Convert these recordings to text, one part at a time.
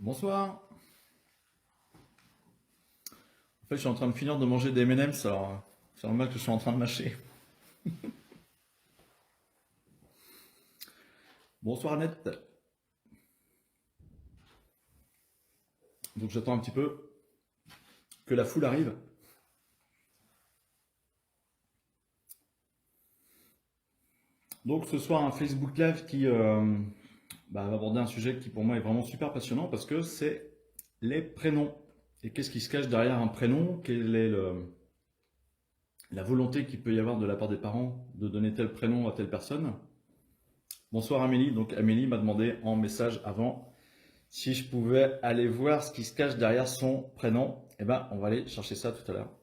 Bonsoir. En fait, je suis en train de finir de manger des M&M's, alors c'est normal que je sois en train de mâcher. Bonsoir Annette. Donc j'attends un petit peu que la foule arrive. Donc ce soir, un Facebook Live qui va aborder un sujet qui pour moi est vraiment super passionnant parce que c'est les prénoms. Et qu'est-ce qui se cache derrière un prénom? Quelle est la volonté qu'il peut y avoir de la part des parents de donner tel prénom à telle personne? Bonsoir Amélie. Donc Amélie m'a demandé en message avant si je pouvais aller voir ce qui se cache derrière son prénom. Eh ben, on va aller chercher ça tout à l'heure.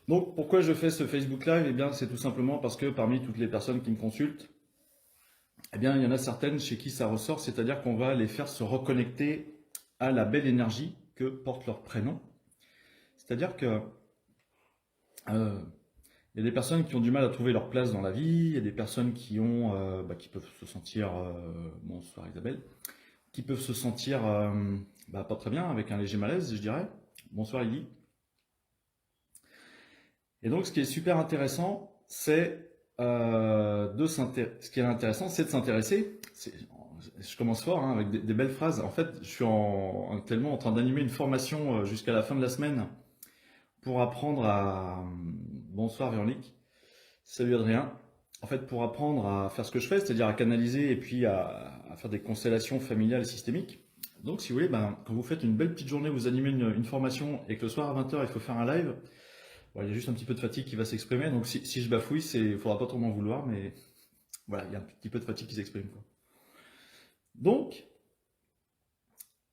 Donc, pourquoi je fais ce Facebook Live? Eh bien, c'est tout simplement parce que parmi toutes les personnes qui me consultent, eh bien, il y en a certaines chez qui ça ressort, c'est-à-dire qu'on va les faire se reconnecter à la belle énergie que porte leur prénom. C'est-à-dire que il y a des personnes qui ont du mal à trouver leur place dans la vie, il y a des personnes qui peuvent se sentir, bonsoir Isabelle, qui peuvent se sentir pas très bien, avec un léger malaise, je dirais. Bonsoir Lily. Et donc, ce qui est super intéressant, c'est ce qui est intéressant, c'est de s'intéresser. Je commence fort hein, avec des belles phrases. En fait, je suis actuellement en train d'animer une formation jusqu'à la fin de la semaine pour apprendre à. Bonsoir Véronique. Salut Adrien. En fait, pour apprendre à faire ce que je fais, c'est-à-dire à canaliser et puis à faire des constellations familiales et systémiques. Donc, si vous voulez, quand vous faites une belle petite journée, vous animez une formation et que le soir à 20 h, il faut faire un live. Bon, il y a juste un petit peu de fatigue qui va s'exprimer, donc si je bafouille, il faudra pas trop m'en vouloir, mais voilà, il y a un petit peu de fatigue qui s'exprime, quoi. Donc,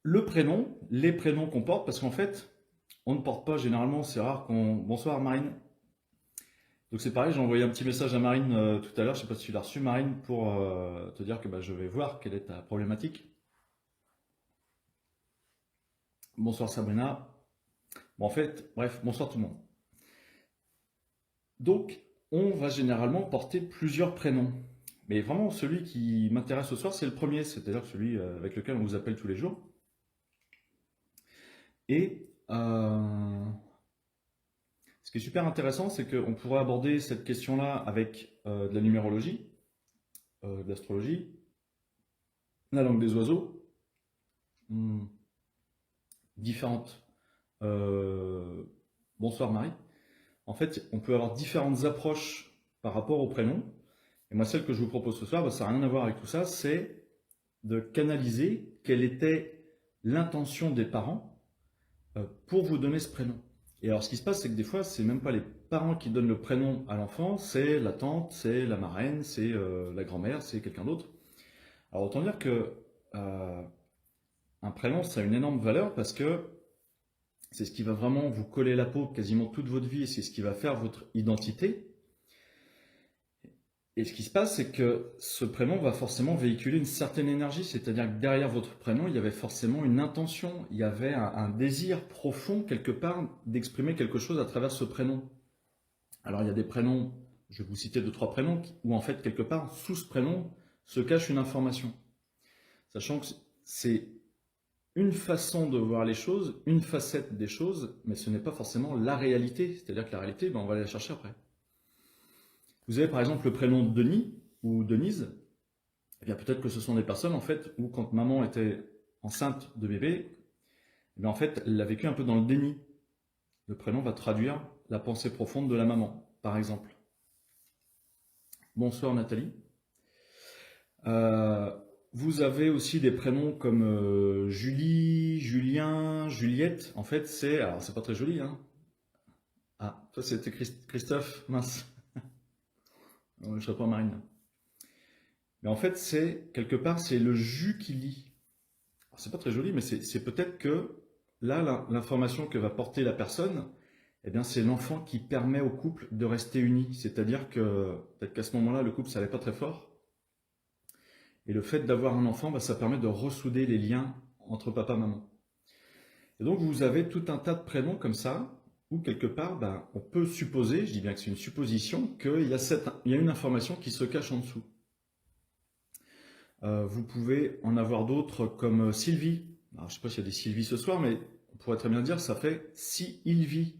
le prénom, les prénoms qu'on porte, parce qu'en fait, on ne porte pas généralement, c'est rare qu'on... Bonsoir Marine. Donc c'est pareil, j'ai envoyé un petit message à Marine tout à l'heure, je sais pas si tu l'as reçu Marine, pour te dire que je vais voir quelle est ta problématique. Bonsoir Sabrina. Bon en fait, bref, bonsoir tout le monde. Donc, on va généralement porter plusieurs prénoms. Mais vraiment, celui qui m'intéresse ce soir, c'est le premier, c'est-à-dire celui avec lequel on vous appelle tous les jours. Et ce qui est super intéressant, c'est qu'on pourrait aborder cette question-là avec de la numérologie, de l'astrologie, la langue des oiseaux, différentes. Bonsoir Marie. En fait, on peut avoir différentes approches par rapport au prénom. Et moi, celle que je vous propose ce soir, ça n'a rien à voir avec tout ça, c'est de canaliser quelle était l'intention des parents pour vous donner ce prénom. Et alors, ce qui se passe, c'est que des fois, c'est même pas les parents qui donnent le prénom à l'enfant, c'est la tante, c'est la marraine, c'est la grand-mère, c'est quelqu'un d'autre. Alors, autant dire que un prénom, ça a une énorme valeur parce que c'est ce qui va vraiment vous coller la peau quasiment toute votre vie et c'est ce qui va faire votre identité. Et ce qui se passe, c'est que ce prénom va forcément véhiculer une certaine énergie, c'est-à-dire que derrière votre prénom, il y avait forcément une intention, il y avait un désir profond, quelque part, d'exprimer quelque chose à travers ce prénom. Alors, il y a des prénoms, je vais vous citer 2-3 prénoms, où en fait, quelque part, sous ce prénom, se cache une information. Sachant que c'est une façon de voir les choses, une facette des choses, mais ce n'est pas forcément la réalité. C'est-à-dire que la réalité, on va aller la chercher après. Vous avez par exemple le prénom Denis ou Denise, eh bien peut-être que ce sont des personnes en fait où quand maman était enceinte de bébé, eh bien, en fait elle l'a vécu un peu dans le déni. Le prénom va traduire la pensée profonde de la maman, par exemple. Bonsoir Nathalie. Vous avez aussi des prénoms comme Julie, Julien, Juliette. En fait, alors c'est pas très joli, hein. Ah, toi c'était Christophe, mince. Je serais pas Marine. Mais en fait, quelque part, c'est le jus qui lie. C'est pas très joli, mais c'est peut-être que là, l'information que va porter la personne, eh bien, c'est l'enfant qui permet au couple de rester uni. C'est-à-dire que peut-être qu'à ce moment-là, le couple, ça n'allait pas très fort. Et le fait d'avoir un enfant, ça permet de ressouder les liens entre papa et maman. Et donc, vous avez tout un tas de prénoms comme ça, où quelque part, on peut supposer, je dis bien que c'est une supposition, qu'il y a une information qui se cache en dessous. Vous pouvez en avoir d'autres comme Sylvie. Alors, je ne sais pas s'il y a des Sylvie ce soir, mais on pourrait très bien dire ça fait si il vit.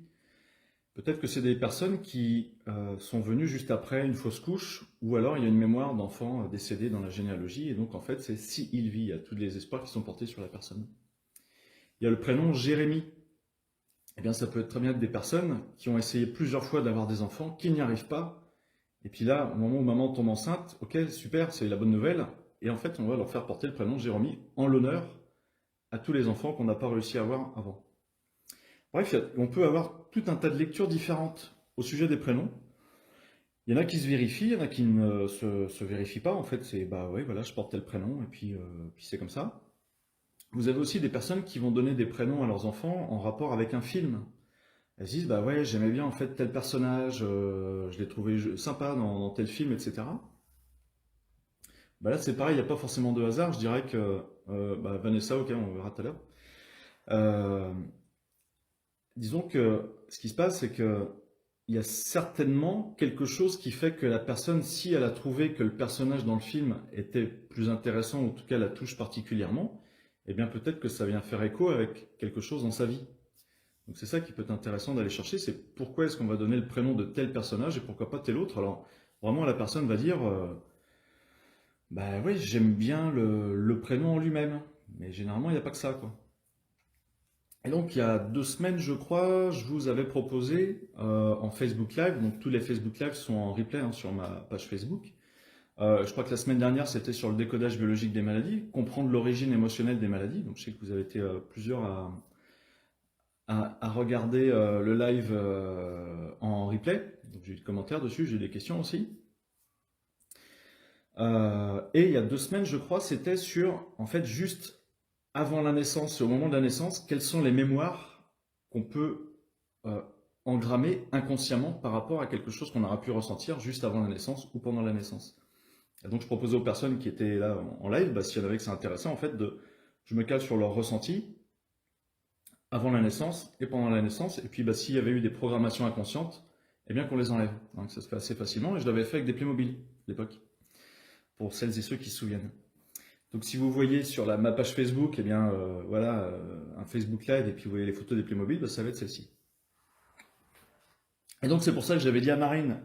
Peut-être que c'est des personnes qui sont venues juste après une fausse couche, ou alors il y a une mémoire d'enfants décédés dans la généalogie, et donc en fait c'est si il vit. Il y a tous les espoirs qui sont portés sur la personne. Il y a le prénom Jérémie. Eh bien, ça peut être très bien des personnes qui ont essayé plusieurs fois d'avoir des enfants, qui n'y arrivent pas. Et puis là, au moment où maman tombe enceinte, ok, super, c'est la bonne nouvelle. Et en fait, on va leur faire porter le prénom Jérémie en l'honneur à tous les enfants qu'on n'a pas réussi à avoir avant. Bref, on peut avoir tout un tas de lectures différentes au sujet des prénoms. Il y en a qui se vérifient, il y en a qui ne se vérifient pas. En fait, c'est bah ouais, voilà, je porte tel prénom et puis c'est comme ça. Vous avez aussi des personnes qui vont donner des prénoms à leurs enfants en rapport avec un film. Elles se disent, bah ouais, j'aimais bien en fait tel personnage, je l'ai trouvé sympa dans tel film, etc. Bah là, c'est pareil, il n'y a pas forcément de hasard. Je dirais que bah, Vanessa, ok, on verra tout à l'heure. Euh, disons que ce qui se passe, c'est que il y a certainement quelque chose qui fait que la personne, si elle a trouvé que le personnage dans le film était plus intéressant, ou en tout cas la touche particulièrement, eh bien peut-être que ça vient faire écho avec quelque chose dans sa vie. Donc c'est ça qui peut être intéressant d'aller chercher, c'est pourquoi est-ce qu'on va donner le prénom de tel personnage et pourquoi pas tel autre. Alors vraiment la personne va dire, bah oui j'aime bien le prénom en lui-même, mais généralement il n'y a pas que ça quoi. Et donc il y a 2 semaines je crois, je vous avais proposé en Facebook Live, donc tous les Facebook Live sont en replay hein, sur ma page Facebook. Je crois que la semaine dernière c'était sur le décodage biologique des maladies, comprendre l'origine émotionnelle des maladies. Donc je sais que vous avez été plusieurs à regarder le live en replay. Donc j'ai eu des commentaires dessus, j'ai eu des questions aussi. Et il y a 2 semaines, je crois, c'était sur, en fait, juste avant la naissance et au moment de la naissance, quelles sont les mémoires qu'on peut euh, engrammer inconsciemment par rapport à quelque chose qu'on aura pu ressentir juste avant la naissance ou pendant la naissance. Et donc je proposais aux personnes qui étaient là en live, bah, s'il y en avait que c'est intéressant, en fait, je me cale sur leur ressenti avant la naissance et pendant la naissance, et puis bah, s'il y avait eu des programmations inconscientes, eh bien qu'on les enlève. Donc ça se fait assez facilement, et je l'avais fait avec des Playmobil à l'époque, pour celles et ceux qui se souviennent. Donc si vous voyez sur ma page Facebook, eh bien voilà, un Facebook Live, et puis vous voyez les photos des Playmobil, bah, ça va être celle-ci. Et donc c'est pour ça que j'avais dit à Marine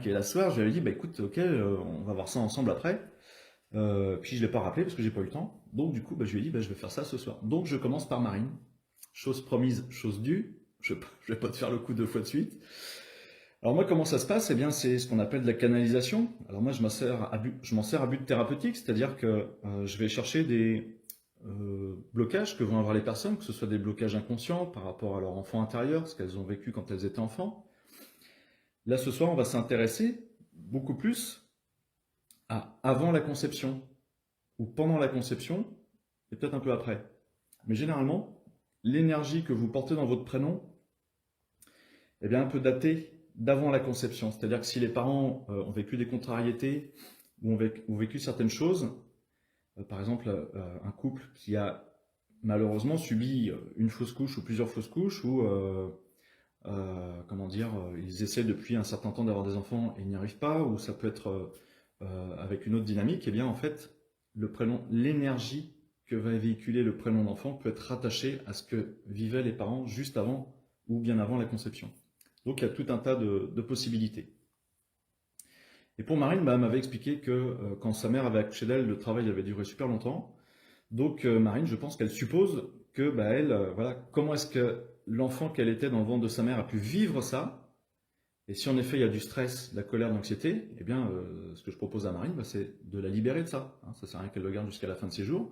qui est là ce soir, j'avais dit, bah écoute, ok, on va voir ça ensemble après. Puis je ne l'ai pas rappelé parce que j'ai pas eu le temps. Donc du coup, bah, je lui ai dit, bah, je vais faire ça ce soir. Donc je commence par Marine. Chose promise, chose due. Je ne vais pas te faire le coup 2 fois de suite. Alors moi, comment ça se passe? Eh bien, c'est ce qu'on appelle de la canalisation. Alors moi, je m'en sers à but thérapeutique, c'est-à-dire que je vais chercher des blocages que vont avoir les personnes, que ce soit des blocages inconscients par rapport à leur enfant intérieur, ce qu'elles ont vécu quand elles étaient enfants. Là, ce soir, on va s'intéresser beaucoup plus à avant la conception, ou pendant la conception, et peut-être un peu après. Mais généralement, l'énergie que vous portez dans votre prénom est bien un peu datée d'avant la conception. C'est-à-dire que si les parents ont vécu des contrariétés ou ont vécu certaines choses, par exemple un couple qui a malheureusement subi une fausse couche ou plusieurs fausses couches, ou comment dire, ils essaient depuis un certain temps d'avoir des enfants et ils n'y arrivent pas, ou ça peut être avec une autre dynamique, et bien en fait, le prénom, l'énergie que va véhiculer le prénom d'enfant peut être rattachée à ce que vivaient les parents juste avant ou bien avant la conception. Donc il y a tout un tas de possibilités. Et pour Marine, bah, elle m'avait expliqué que quand sa mère avait accouché d'elle, le travail avait duré super longtemps. Donc Marine, je pense qu'elle suppose que bah, elle, voilà, comment est-ce que l'enfant qu'elle était dans le ventre de sa mère a pu vivre ça. Et si en effet il y a du stress, de la colère, de l'anxiété, eh bien ce que je propose à Marine, bah, c'est de la libérer de ça. Hein, ça sert à rien qu'elle le garde jusqu'à la fin de ses jours.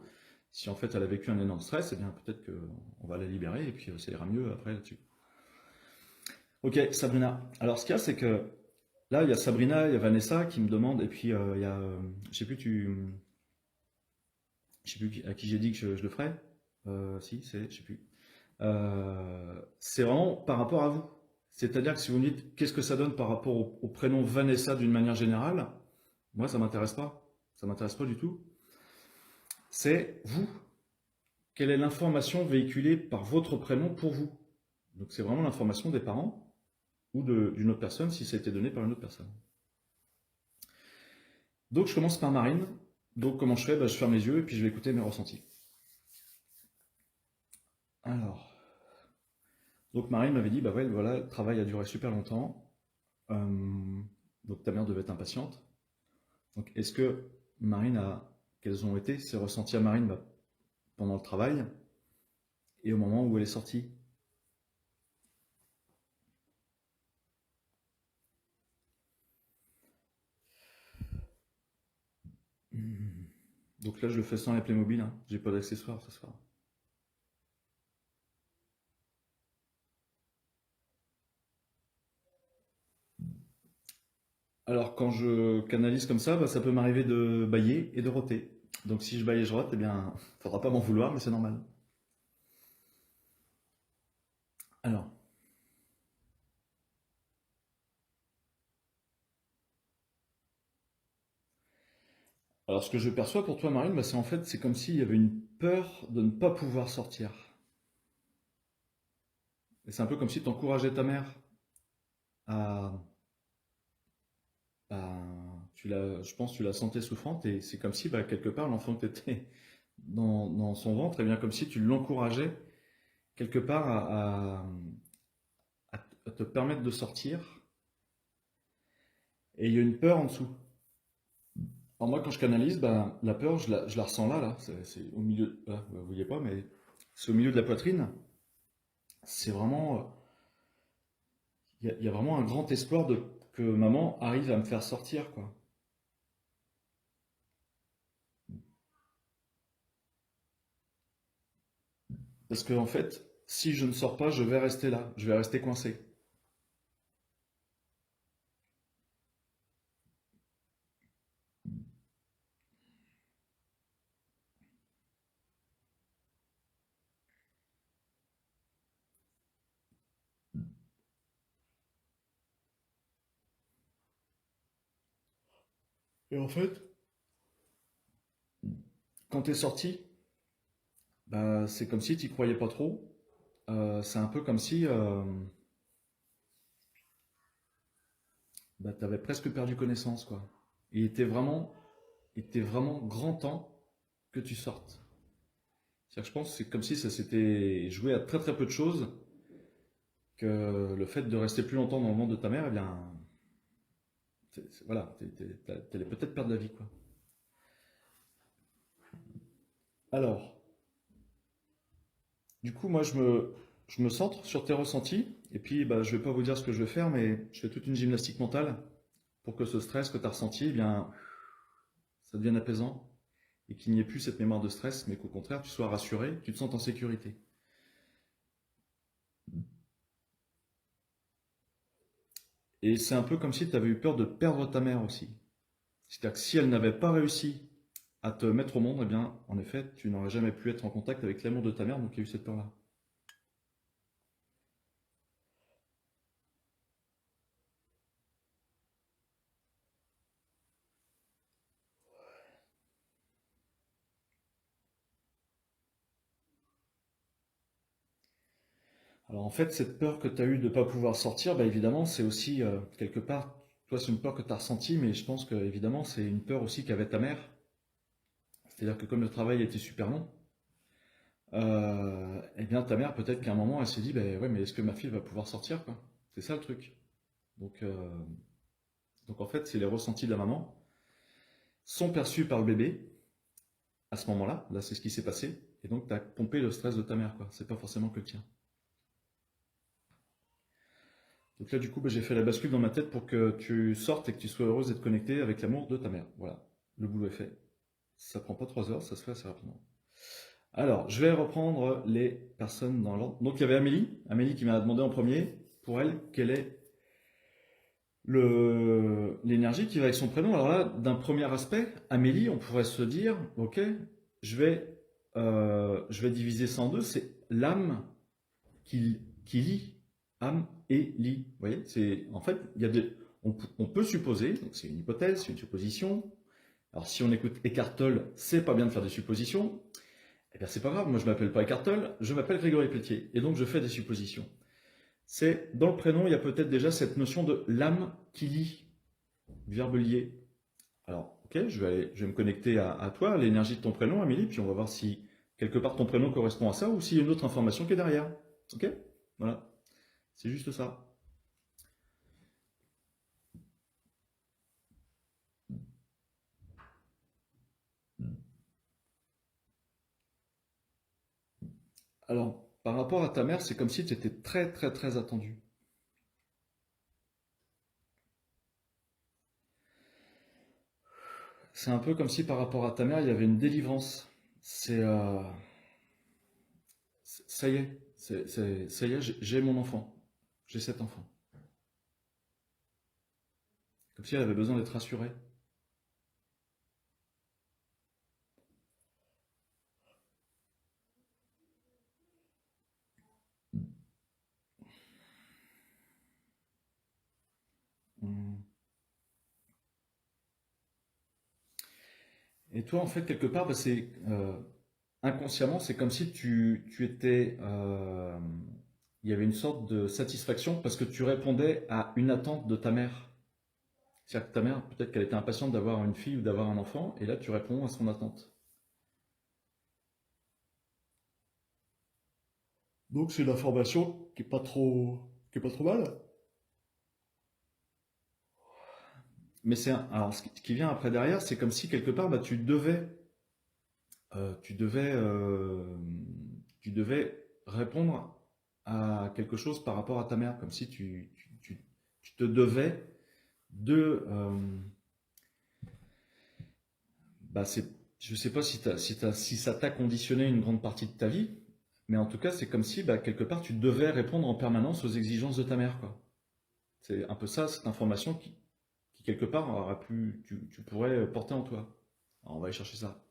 Si en fait elle a vécu un énorme stress, eh bien peut-être qu'on va la libérer et puis ça ira mieux après là-dessus. Ok, Sabrina. Alors ce qu'il y a, c'est que là, il y a Sabrina, il y a Vanessa qui me demandent, et puis il y a, je sais plus, je sais plus à qui j'ai dit que je le ferais. Si, je sais plus. C'est vraiment par rapport à vous. C'est-à-dire que si vous me dites qu'est-ce que ça donne par rapport au prénom Vanessa d'une manière générale, moi ça m'intéresse pas. Ça m'intéresse pas du tout. C'est vous. Quelle est l'information véhiculée par votre prénom pour vous? Donc c'est vraiment l'information des parents ou d'une autre personne si ça a été donné par une autre personne. Donc je commence par Marine. Donc comment je fais? Bah, je ferme les yeux et puis je vais écouter mes ressentis. Alors, donc Marine m'avait dit, bah ouais, voilà, le travail a duré super longtemps. Donc ta mère devait être impatiente. Donc est-ce que Marine a, quels ont été ses ressentis à Marine bah, pendant le travail et au moment où elle est sortie? Donc là, je le fais sans les Playmobil, hein. J'ai pas d'accessoires ce soir. Alors quand je canalise comme ça, bah, ça peut m'arriver de bailler et de roter. Donc si je baille et je rote, eh bien, faudra pas m'en vouloir, mais c'est normal. Alors, alors ce que je perçois pour toi, Marine, bah, c'est en fait, c'est comme s'il y avait une peur de ne pas pouvoir sortir. Et c'est un peu comme si tu encourageais ta mère à, je pense, que tu la sentais souffrante et c'est comme si, bah, quelque part, l'enfant que tu étais dans son ventre, eh bien, comme si tu l'encourageais quelque part à te permettre de sortir. Et il y a une peur en dessous. Alors moi, quand je canalise, ben, la peur, je la ressens là. C'est au milieu, là, vous ne voyez pas, mais c'est au milieu de la poitrine. C'est vraiment, il y a vraiment un grand espoir que maman arrive à me faire sortir, quoi. Parce que en fait, si je ne sors pas, je vais rester là, je vais rester coincé. Et en fait, quand t'es sorti, bah, c'est comme si tu croyais pas trop. C'est un peu comme si bah, tu avais presque perdu connaissance, quoi. Il était vraiment grand temps que tu sortes. C'est-à-dire que je pense que c'est comme si ça s'était joué à très très peu de choses, que le fait de rester plus longtemps dans le ventre de ta mère, eh bien, voilà, t'allais peut-être perdre la vie, quoi. Alors, du coup, moi, je me centre sur tes ressentis, et puis, bah, je vais pas vous dire ce que je vais faire, mais je fais toute une gymnastique mentale pour que ce stress que tu as ressenti, eh bien, ça devienne apaisant, et qu'il n'y ait plus cette mémoire de stress, mais qu'au contraire, tu sois rassuré, tu te sentes en sécurité. Et c'est un peu comme si tu avais eu peur de perdre ta mère aussi. C'est-à-dire que si elle n'avait pas réussi à te mettre au monde, eh bien, en effet, tu n'aurais jamais pu être en contact avec l'amour de ta mère, donc il y a eu cette peur-là. Alors en fait, cette peur que tu as eue de ne pas pouvoir sortir, bah, évidemment, c'est aussi, quelque part, toi, c'est une peur que tu as ressentie, mais je pense que, évidemment, c'est une peur aussi qu'avait ta mère. C'est-à-dire que comme le travail était super long, eh bien, ta mère, peut-être qu'à un moment, elle s'est dit, ben ouais, mais est-ce que ma fille va pouvoir sortir, quoi? C'est ça le truc. Donc, euh, donc en fait, c'est les ressentis de la maman sont perçus par le bébé à ce moment-là. Là, c'est ce qui s'est passé. Et donc, tu as pompé le stress de ta mère, quoi. C'est pas forcément que le tien. Donc là, du coup, bah, j'ai fait la bascule dans ma tête pour que tu sortes et que tu sois heureuse d'être connectée avec l'amour de ta mère. Voilà, le boulot est fait. Ça prend pas 3 heures, ça se fait assez rapidement. Alors, je vais reprendre les personnes dans l'ordre. Donc, il y avait Amélie qui m'a demandé en premier, pour elle, quelle est l'énergie qui va avec son prénom. Alors là, d'un premier aspect, Amélie, on pourrait se dire, ok, je vais, je vais diviser ça en deux, c'est l'âme qui lie âme et lit. Vous voyez, c'est en fait, on peut supposer, donc c'est une hypothèse, c'est une supposition. Alors si on écoute Eckhart Tolle, c'est pas bien de faire des suppositions. Eh bien c'est pas grave, moi je m'appelle pas Eckhart Tolle, je m'appelle Grégory Pelletier, et donc je fais des suppositions. C'est dans le prénom, il y a peut-être déjà cette notion de l'âme qui lie, verbe lié. Alors ok, je vais me connecter à toi, à l'énergie de ton prénom, Amélie, puis on va voir si quelque part ton prénom correspond à ça ou s'il y a une autre information qui est derrière. Ok? Voilà, c'est juste ça. Alors, par rapport à ta mère, c'est comme si tu étais très très très attendu. C'est un peu comme si par rapport à ta mère, il y avait une délivrance. C'est ça y est, ça y est, j'ai mon enfant, j'ai cet enfant. Comme si elle avait besoin d'être rassurée. Hmm. Et toi, en fait, quelque part, bah, c'est inconsciemment, c'est comme si tu étais, il y avait une sorte de satisfaction parce que tu répondais à une attente de ta mère. C'est-à-dire que ta mère, peut-être qu'elle était impatiente d'avoir une fille ou d'avoir un enfant, et là, tu réponds à son attente. Donc c'est une information qui est pas trop mal. Mais alors ce qui vient après derrière, c'est comme si quelque part, bah, euh, tu devais, euh, tu devais répondre à quelque chose par rapport à ta mère, comme si tu te devais de, bah je sais pas si ça t'a conditionné une grande partie de ta vie, mais en tout cas, c'est comme si, bah, quelque part, tu devais répondre en permanence aux exigences de ta mère, quoi. C'est un peu ça, cette information qui quelque part tu pourrais porter en toi. Alors, on va aller chercher ça.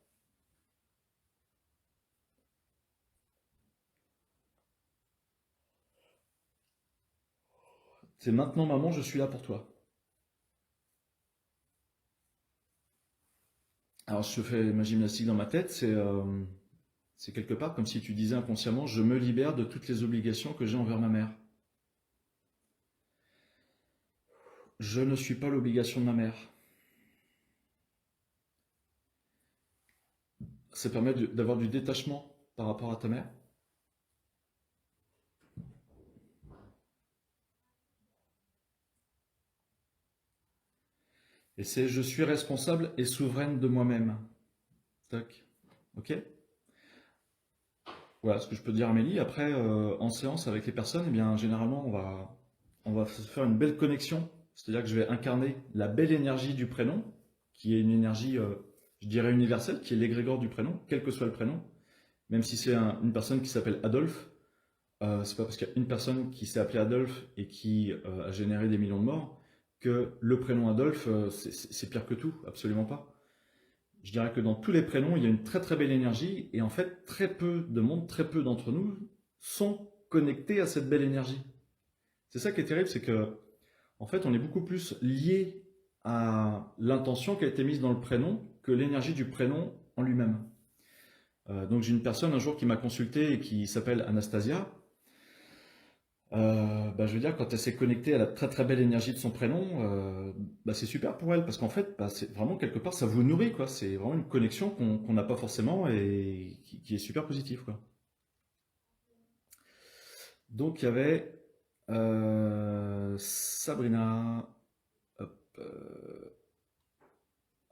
C'est maintenant, maman, je suis là pour toi. Alors, je fais ma gymnastique dans ma tête, c'est quelque part comme si tu disais inconsciemment, je me libère de toutes les obligations que j'ai envers ma mère. Je ne suis pas l'obligation de ma mère. Ça permet d'avoir du détachement par rapport à ta mère. Et c'est je suis responsable et souveraine de moi-même. Tac. Ok? Voilà ce que je peux te dire, Amélie. Après, en séance avec les personnes, eh bien, généralement, on va se faire une belle connexion. C'est-à-dire que je vais incarner la belle énergie du prénom, qui est une énergie, je dirais, universelle, qui est l'égrégore du prénom, quel que soit le prénom. Même si c'est une personne qui s'appelle Adolphe, c'est pas parce qu'il y a une personne qui s'est appelée Adolphe et qui a généré des millions de morts que le prénom Adolphe, c'est pire que tout, absolument pas. Je dirais que dans tous les prénoms, il y a une très très belle énergie et en fait, très peu de monde, très peu d'entre nous sont connectés à cette belle énergie. C'est ça qui est terrible, c'est que en fait, on est beaucoup plus lié à l'intention qui a été mise dans le prénom que l'énergie du prénom en lui-même. Donc j'ai une personne un jour qui m'a consulté et qui s'appelle Anastasia. Bah, je veux dire, quand elle s'est connectée à la très très belle énergie de son prénom, bah, c'est super pour elle parce qu'en fait, bah, c'est vraiment quelque part, ça vous nourrit, quoi. C'est vraiment une connexion qu'on n'a pas forcément et qui est super positive, quoi. Donc il y avait Sabrina. Hop,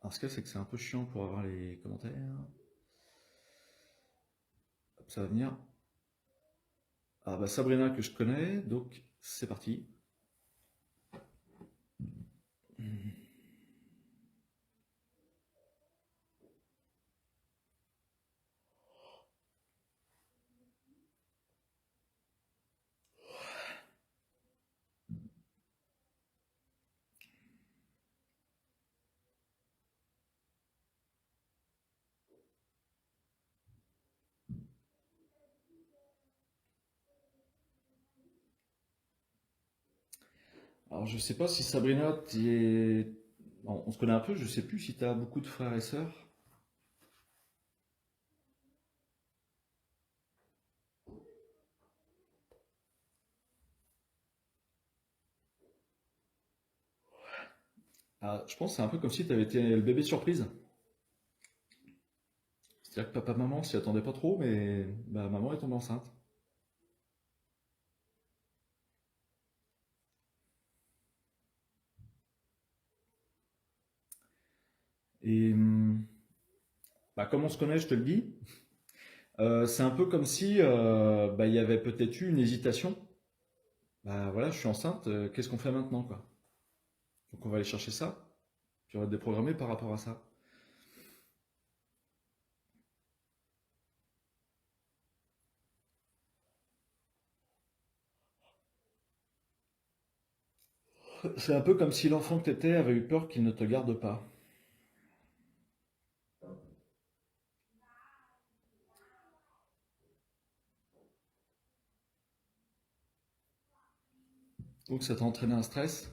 alors ce qu'il y a, c'est que c'est un peu chiant pour avoir les commentaires. Hop, ça va venir. Ah bah Sabrina que je connais, donc c'est parti. Alors je sais pas si Sabrina, on se connaît un peu, je sais plus si tu as beaucoup de frères et sœurs. Ah, je pense que c'est un peu comme si tu avais été le bébé surprise. C'est-à-dire que papa-maman s'y attendait pas trop, mais bah, maman est tombée enceinte. Et bah, comme on se connaît, je te le dis, c'est un peu comme si bah, il y avait peut-être eu une hésitation. Bah voilà, je suis enceinte, qu'est-ce qu'on fait maintenant, quoi? Donc on va aller chercher ça, puis on va te déprogrammer par rapport à ça. C'est un peu comme si l'enfant que t'étais avait eu peur qu'il ne te garde pas. Donc ça t'a entraîné un stress.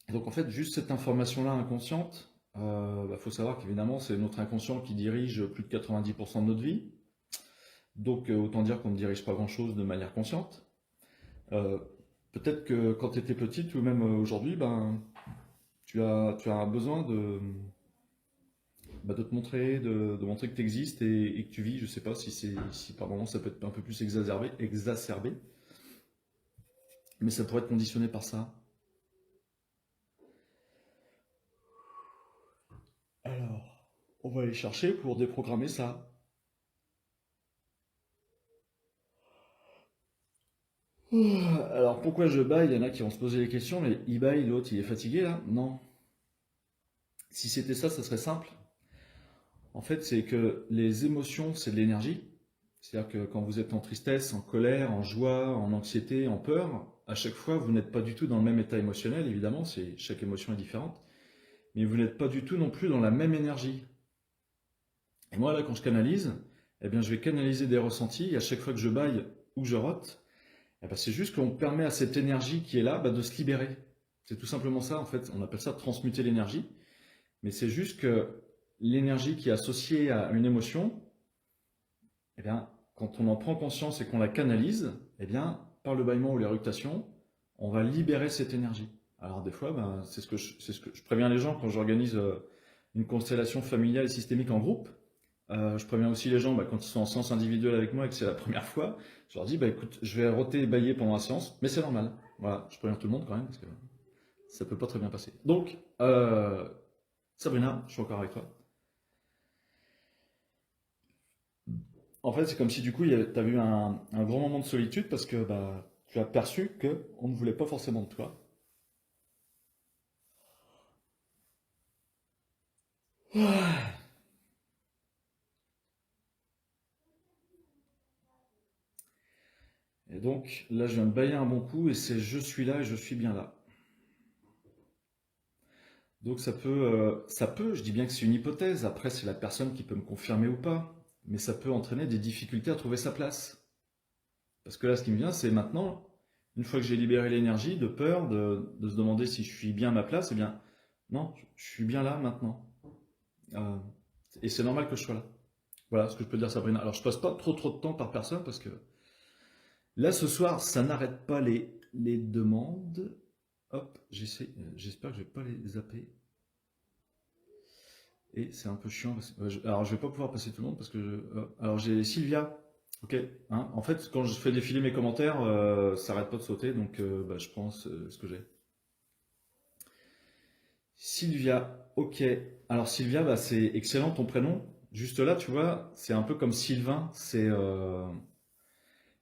Et donc en fait, juste cette information-là inconsciente, faut savoir qu'évidemment, c'est notre inconscient qui dirige plus de 90% de notre vie. Donc autant dire qu'on ne dirige pas grand-chose de manière consciente. Euh, Peut-être que quand tu étais petite ou même aujourd'hui, ben, tu as un besoin de te montrer, de montrer que tu existes et que tu vis. Je sais pas si par moments ça peut être un peu plus exacerbé, mais ça pourrait être conditionné par ça. Alors, on va aller chercher pour déprogrammer ça. Alors pourquoi je baille? Il y en a qui vont se poser les questions, mais il baille, l'autre il est fatigué là? Non. Si c'était ça, ça serait simple. En fait, c'est que les émotions, c'est de l'énergie. C'est-à-dire que quand vous êtes en tristesse, en colère, en joie, en anxiété, en peur, à chaque fois, vous n'êtes pas du tout dans le même état émotionnel, évidemment, chaque émotion est différente, mais vous n'êtes pas du tout non plus dans la même énergie. Et moi, là, quand je canalise, eh bien, je vais canaliser des ressentis, et à chaque fois que je baille ou je rote, eh ben, c'est juste qu'on permet à cette énergie qui est là bah, de se libérer. C'est tout simplement ça, en fait. On appelle ça transmuter l'énergie. Mais c'est juste que l'énergie qui est associée à une émotion, eh bien, quand on en prend conscience et qu'on la canalise, eh bien, par le bâillement ou l'éructation, on va libérer cette énergie. Alors des fois, ben, c'est ce que je préviens les gens quand j'organise une constellation familiale et systémique en groupe. Je préviens aussi les gens bah, quand ils sont en séance individuelle avec moi et que c'est la première fois. Je leur dis, bah, écoute, je vais roter et bailler pendant la séance, mais c'est normal. Voilà, je préviens tout le monde quand même parce que ça peut pas très bien passer. Donc, Sabrina, je suis encore avec toi. En fait, c'est comme si du coup, tu avais eu un grand moment de solitude parce que bah, tu as perçu que on ne voulait pas forcément de toi. Et donc là, je viens de bailler un bon coup et c'est je suis là et je suis bien là. Donc je dis bien que c'est une hypothèse, après c'est la personne qui peut me confirmer ou pas, mais ça peut entraîner des difficultés à trouver sa place. Parce que là, ce qui me vient, c'est maintenant, une fois que j'ai libéré l'énergie de peur, de se demander si je suis bien à ma place, eh bien, non, je suis bien là maintenant. Euh, et c'est normal que je sois là. Voilà ce que je peux dire, Sabrina. Alors, je passe pas trop de temps par personne parce que là, ce soir, ça n'arrête pas les demandes. Hop, j'espère que je vais pas les zapper. Et c'est un peu chiant. Alors, je vais pas pouvoir passer tout le monde parce que alors, j'ai Sylvia. Ok. Hein, en fait, quand je fais défiler mes commentaires, ça n'arrête pas de sauter. Donc, bah, je pense ce que j'ai. Sylvia. Ok. Alors, Sylvia, bah, c'est excellent ton prénom. Juste là, tu vois, c'est un peu comme Sylvain.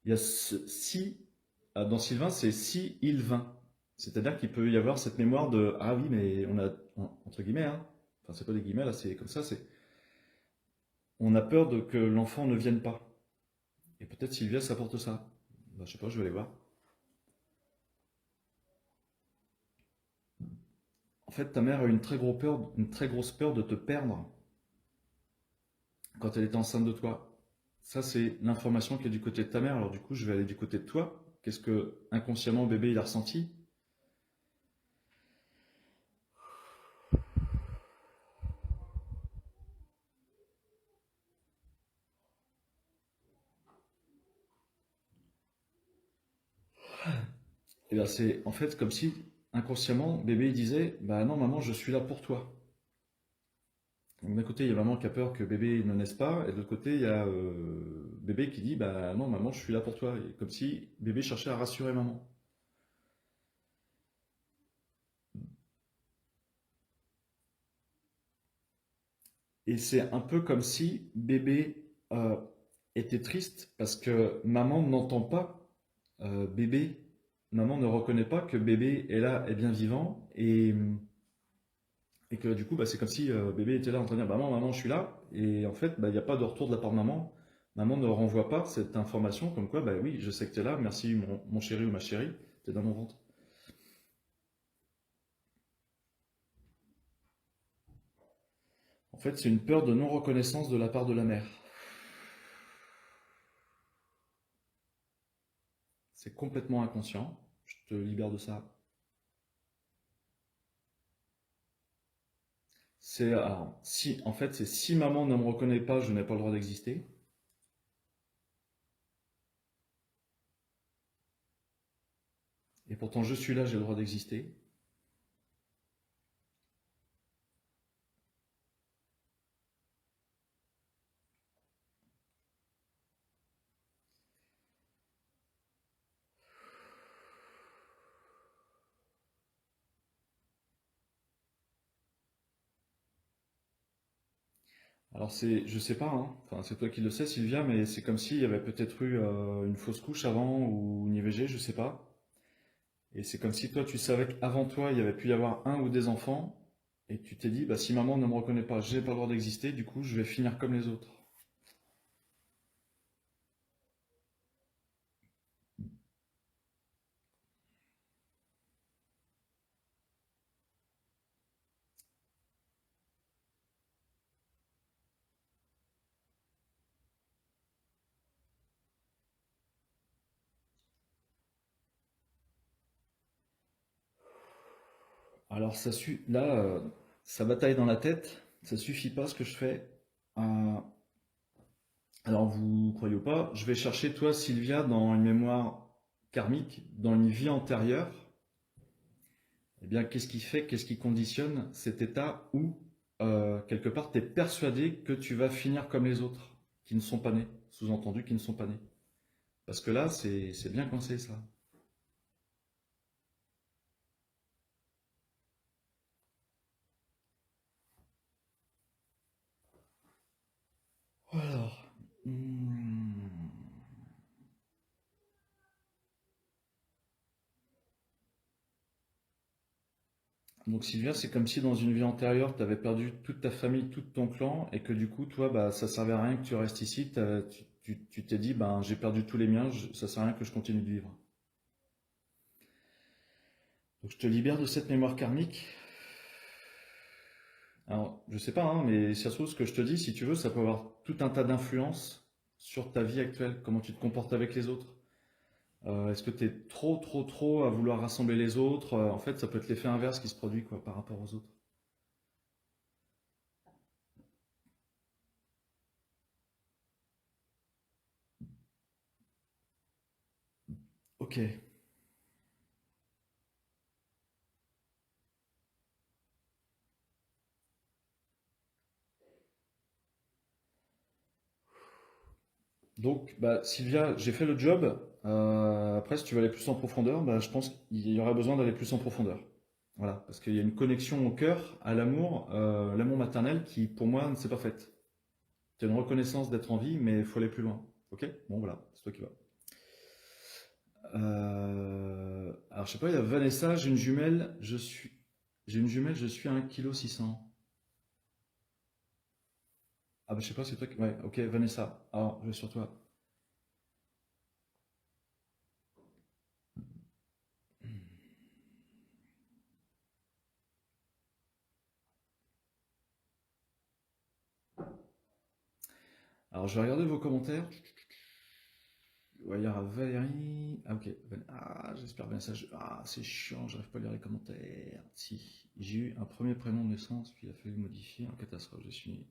Il y a si, dans Sylvain, c'est si il vint. C'est-à-dire qu'il peut y avoir cette mémoire de ah oui, mais on a, entre guillemets, hein, enfin, c'est pas des guillemets là, c'est comme ça, c'est on a peur de que l'enfant ne vienne pas. Et peut-être Sylvia, ça porte ça. Bah, je sais pas, je vais aller voir. En fait, ta mère a une très grosse peur de te perdre quand elle était enceinte de toi. Ça, c'est l'information qui est du côté de ta mère. Alors du coup, je vais aller du côté de toi. Qu'est-ce que inconsciemment bébé il a ressenti? Et bien c'est en fait comme si inconsciemment bébé il disait bah non maman je suis là pour toi. Donc d'un côté il y a maman qui a peur que bébé ne naisse pas et de l'autre côté il y a bébé qui dit bah non maman je suis là pour toi. Et comme si bébé cherchait à rassurer maman. Et c'est un peu comme si bébé était triste parce que maman n'entend pas bébé. Maman ne reconnaît pas que bébé est là, est bien vivant et que du coup, bah, c'est comme si bébé était là en train de dire bah, maman, maman, je suis là. Et en fait, bah, il n'y a pas de retour de la part de maman. Maman ne renvoie pas cette information comme quoi, bah oui, je sais que tu es là, merci mon chéri ou ma chérie, tu es dans mon ventre. En fait, c'est une peur de non-reconnaissance de la part de la mère. C'est complètement inconscient. Je te libère de ça. C'est alors, si en fait c'est si maman ne me reconnaît pas, je n'ai pas le droit d'exister. Et pourtant je suis là, j'ai le droit d'exister. Alors c'est, je sais pas, hein. Enfin c'est toi qui le sais, Sylvia, mais c'est comme s'il y avait peut-être eu une fausse couche avant ou une IVG, je sais pas. Et c'est comme si toi tu savais qu'avant toi il y avait pu y avoir un ou des enfants, et tu t'es dit bah si maman ne me reconnaît pas, j'ai pas le droit d'exister, du coup je vais finir comme les autres. Alors là, ça bataille dans la tête, ça suffit pas ce que je fais. Euh, Alors, vous croyez ou pas, je vais chercher toi, Sylvia, dans une mémoire karmique, dans une vie antérieure. Eh bien, qu'est-ce qui fait, qu'est-ce qui conditionne cet état où, quelque part, tu es persuadé que tu vas finir comme les autres, qui ne sont pas nés, sous-entendu, qui ne sont pas nés. Parce que là, c'est bien coincé, ça. Alors, donc Sylvia, c'est comme si dans une vie antérieure, tu avais perdu toute ta famille, tout ton clan, et que du coup, toi, bah, ça servait à rien que tu restes ici. Tu t'es dit, ben, j'ai perdu tous les miens, ça sert à rien que je continue de vivre. Donc je te libère de cette mémoire karmique. Alors, je sais pas, hein, mais si ça se trouve, ce que je te dis, si tu veux, ça peut avoir tout un tas d'influences sur ta vie actuelle, comment tu te comportes avec les autres. Est-ce que tu es trop, trop, trop à vouloir rassembler les autres? En fait, ça peut être l'effet inverse qui se produit quoi, par rapport aux autres. Ok. Donc, bah, Sylvia, j'ai fait le job. Après, si tu veux aller plus en profondeur, bah, je pense qu'il y aura besoin d'aller plus en profondeur. Voilà, parce qu'il y a une connexion au cœur, à l'amour, l'amour maternel qui, pour moi, ne s'est pas faite. Tu as une reconnaissance d'être en vie, mais il faut aller plus loin. Ok? Bon, voilà, c'est toi qui vas. Alors, je sais pas, il y a Vanessa, j'ai une jumelle, je suis à 1,6 kg. Ah, bah, je sais pas, c'est toi qui. Ouais, ok, Vanessa. Alors, je vais sur toi. Alors, je vais regarder vos commentaires. Ouais, il y aura Valérie. Ah, ok. Ah, j'espère Vanessa. Ah, c'est chiant, j'arrive pas à lire les commentaires. Si, j'ai eu un premier prénom de naissance, puis il a fallu le modifier en catastrophe. Je suis.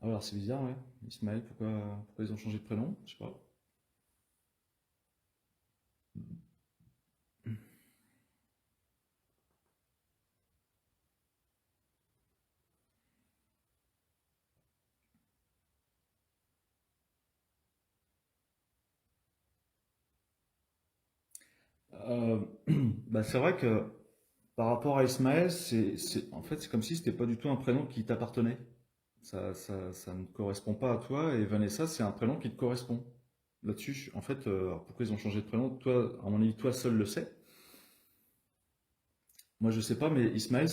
Ah, alors, c'est bizarre, ouais. Ismaël, pourquoi ils ont changé de prénom? Je sais pas. Euh, bah, c'est vrai que par rapport à Ismaël, en fait, c'est comme si c'était pas du tout un prénom qui t'appartenait. Ça ne correspond pas à toi. Et Vanessa, c'est un prénom qui te correspond. Là-dessus, en fait, alors pourquoi ils ont changé de prénom? Toi, à mon avis, toi seul le sais. Moi, je sais pas, mais Ismaël,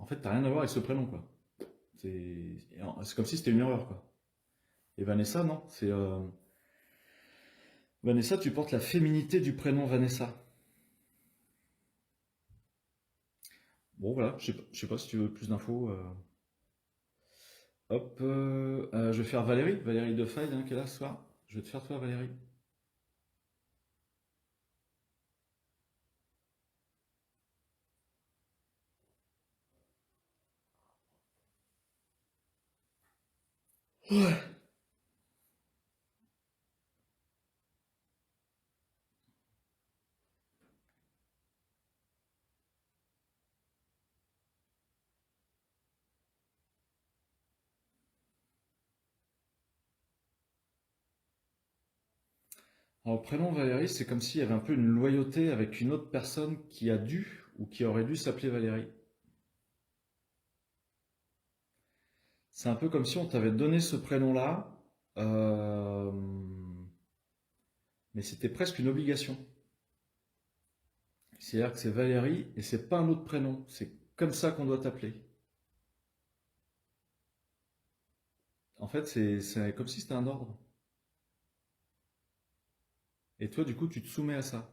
en fait, t'as rien à voir avec ce prénom, quoi. C'est comme si c'était une erreur, quoi. Et Vanessa, non. Vanessa, tu portes la féminité du prénom Vanessa. Bon, voilà, je sais pas si tu veux plus d'infos. Hop, je vais faire Valérie, Valérie Defaille, hein, qui est là ce soir. Je vais te faire toi, Valérie. Ouais. Alors, le prénom Valérie, c'est comme s'il y avait un peu une loyauté avec une autre personne qui a dû ou qui aurait dû s'appeler Valérie. C'est un peu comme si on t'avait donné ce prénom-là, euh, mais c'était presque une obligation. C'est-à-dire que c'est Valérie et c'est pas un autre prénom. C'est comme ça qu'on doit t'appeler. En fait, c'est comme si c'était un ordre. Et toi, du coup, tu te soumets à ça.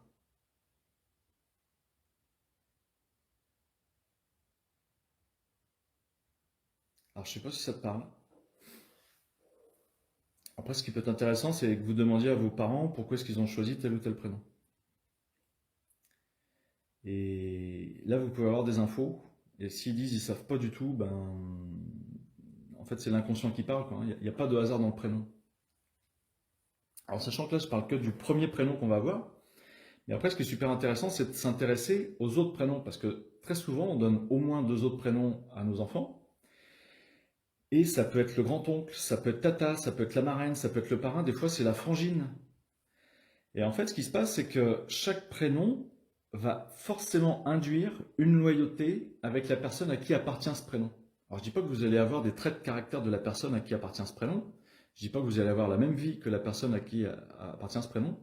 Alors, je sais pas si ça te parle. Après, ce qui peut être intéressant, c'est que vous demandiez à vos parents pourquoi est-ce qu'ils ont choisi tel ou tel prénom. Et là, vous pouvez avoir des infos. Et s'ils disent ils savent pas du tout, ben, en fait, c'est l'inconscient qui parle, quoi, hein. Il n'y a pas de hasard dans le prénom. Alors, sachant que là, je parle que du premier prénom qu'on va avoir. Mais après, ce qui est super intéressant, c'est de s'intéresser aux autres prénoms. Parce que très souvent, on donne au moins deux autres prénoms à nos enfants. Et ça peut être le grand-oncle, ça peut être tata, ça peut être la marraine, ça peut être le parrain. Des fois, c'est la frangine. Et en fait, ce qui se passe, c'est que chaque prénom va forcément induire une loyauté avec la personne à qui appartient ce prénom. Alors, je dis pas que vous allez avoir des traits de caractère de la personne à qui appartient ce prénom. Je dis pas que vous allez avoir la même vie que la personne à qui appartient ce prénom.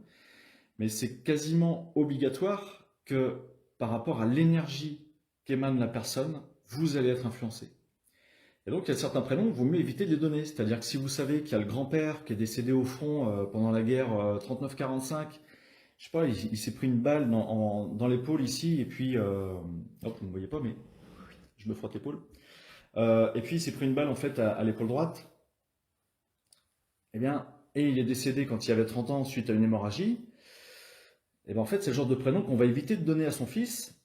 Mais c'est quasiment obligatoire que par rapport à l'énergie qu'émane la personne, vous allez être influencé. Et donc, il y a certains prénoms, il vaut mieux éviter de les donner. C'est-à-dire que si vous savez qu'il y a le grand-père qui est décédé au front pendant la guerre 39-45, je sais pas, il s'est pris une balle dans l'épaule ici, et puis, hop, vous ne me voyez pas, mais je me frotte l'épaule. Et puis, il s'est pris une balle en fait à l'épaule droite. Eh bien, et il est décédé quand il avait 30 ans suite à une hémorragie. Et bien, en fait, c'est le genre de prénom qu'on va éviter de donner à son fils,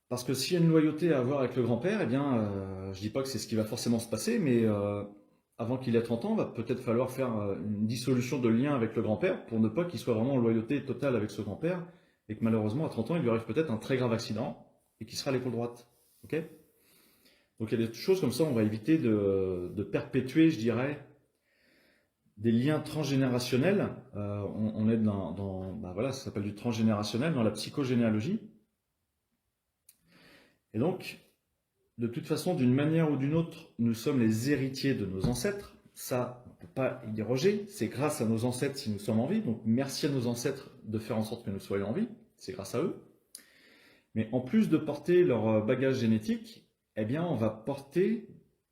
parce que s'il y a une loyauté à avoir avec le grand-père, eh bien, je dis pas que c'est ce qui va forcément se passer, mais avant qu'il ait 30 ans, va peut-être falloir faire une dissolution de lien avec le grand-père pour ne pas qu'il soit vraiment en loyauté totale avec ce grand-père et que malheureusement à 30 ans il lui arrive peut-être un très grave accident et qu'il sera à l'épaule droite. Ok. Donc il y a des choses comme ça, on va éviter de perpétuer, je dirais, des liens transgénérationnels. On est bah voilà, ça s'appelle du transgénérationnel dans la psychogénéalogie. Et donc, de toute façon, d'une manière ou d'une autre, nous sommes les héritiers de nos ancêtres. Ça, on ne peut pas y déroger. C'est grâce à nos ancêtres si nous sommes en vie. Donc, merci à nos ancêtres de faire en sorte que nous soyons en vie. C'est grâce à eux. Mais en plus de porter leur bagage génétique, eh bien, on va porter,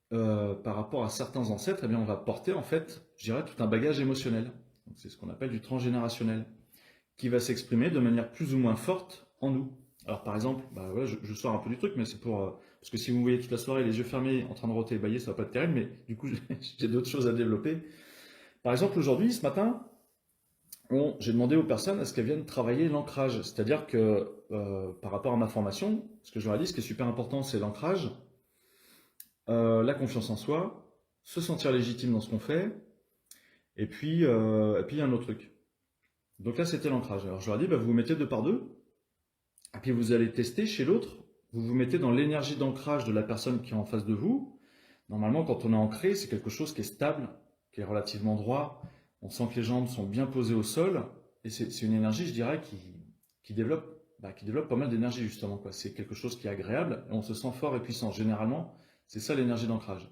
par rapport à certains ancêtres, eh bien, on va porter, en fait, je dirais, tout un bagage émotionnel. C'est ce qu'on appelle du transgénérationnel, qui va s'exprimer de manière plus ou moins forte en nous. Alors par exemple, bah voilà, je sors un peu du truc, mais c'est pour parce que si vous me voyez toute la soirée les yeux fermés en train de roter et bailler, ça va pas être terrible, mais du coup j'ai d'autres choses à développer. Par exemple, aujourd'hui, ce matin, j'ai demandé aux personnes à ce qu'elles viennent travailler l'ancrage, c'est-à-dire que par rapport à ma formation, ce que je leur ai dit, ce qui est super important, c'est l'ancrage, la confiance en soi, se sentir légitime dans ce qu'on fait, et puis il y a un autre truc. Donc là, c'était l'ancrage. Alors je leur ai dit, bah, vous vous mettez deux par deux, et puis vous allez tester chez l'autre, vous vous mettez dans l'énergie d'ancrage de la personne qui est en face de vous. Normalement, quand on est ancré, c'est quelque chose qui est stable, qui est relativement droit. On sent que les jambes sont bien posées au sol, et c'est une énergie, je dirais, qui développe pas mal d'énergie justement, quoi. C'est quelque chose qui est agréable, et on se sent fort et puissant. Généralement, c'est ça l'énergie d'ancrage.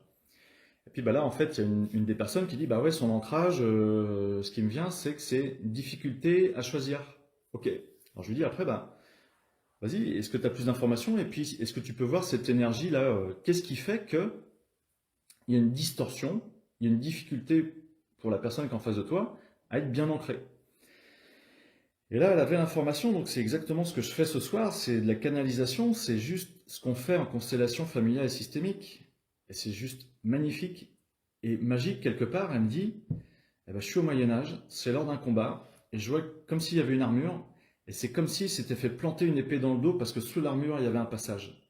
Et puis bah là, en fait, il y a une des personnes qui dit, bah ouais, son ancrage, ce qui me vient, c'est que c'est une difficulté à choisir. Ok. Alors je lui dis après, bah, vas-y, est-ce que tu as plus d'informations? Et puis, est-ce que tu peux voir cette énergie-là? Qu'est-ce qui fait qu'il y a une distorsion, il y a une difficulté pour la personne qui est en face de toi à être bien ancrée? Et là, elle avait l'information, donc c'est exactement ce que je fais ce soir, c'est de la canalisation, c'est juste ce qu'on fait en constellation familiale et systémique. Et c'est juste magnifique et magique quelque part. Elle me dit, eh ben, je suis au Moyen Âge, c'est lors d'un combat, et je vois comme s'il y avait une armure, et c'est comme s'il s'était fait planter une épée dans le dos parce que sous l'armure, il y avait un passage.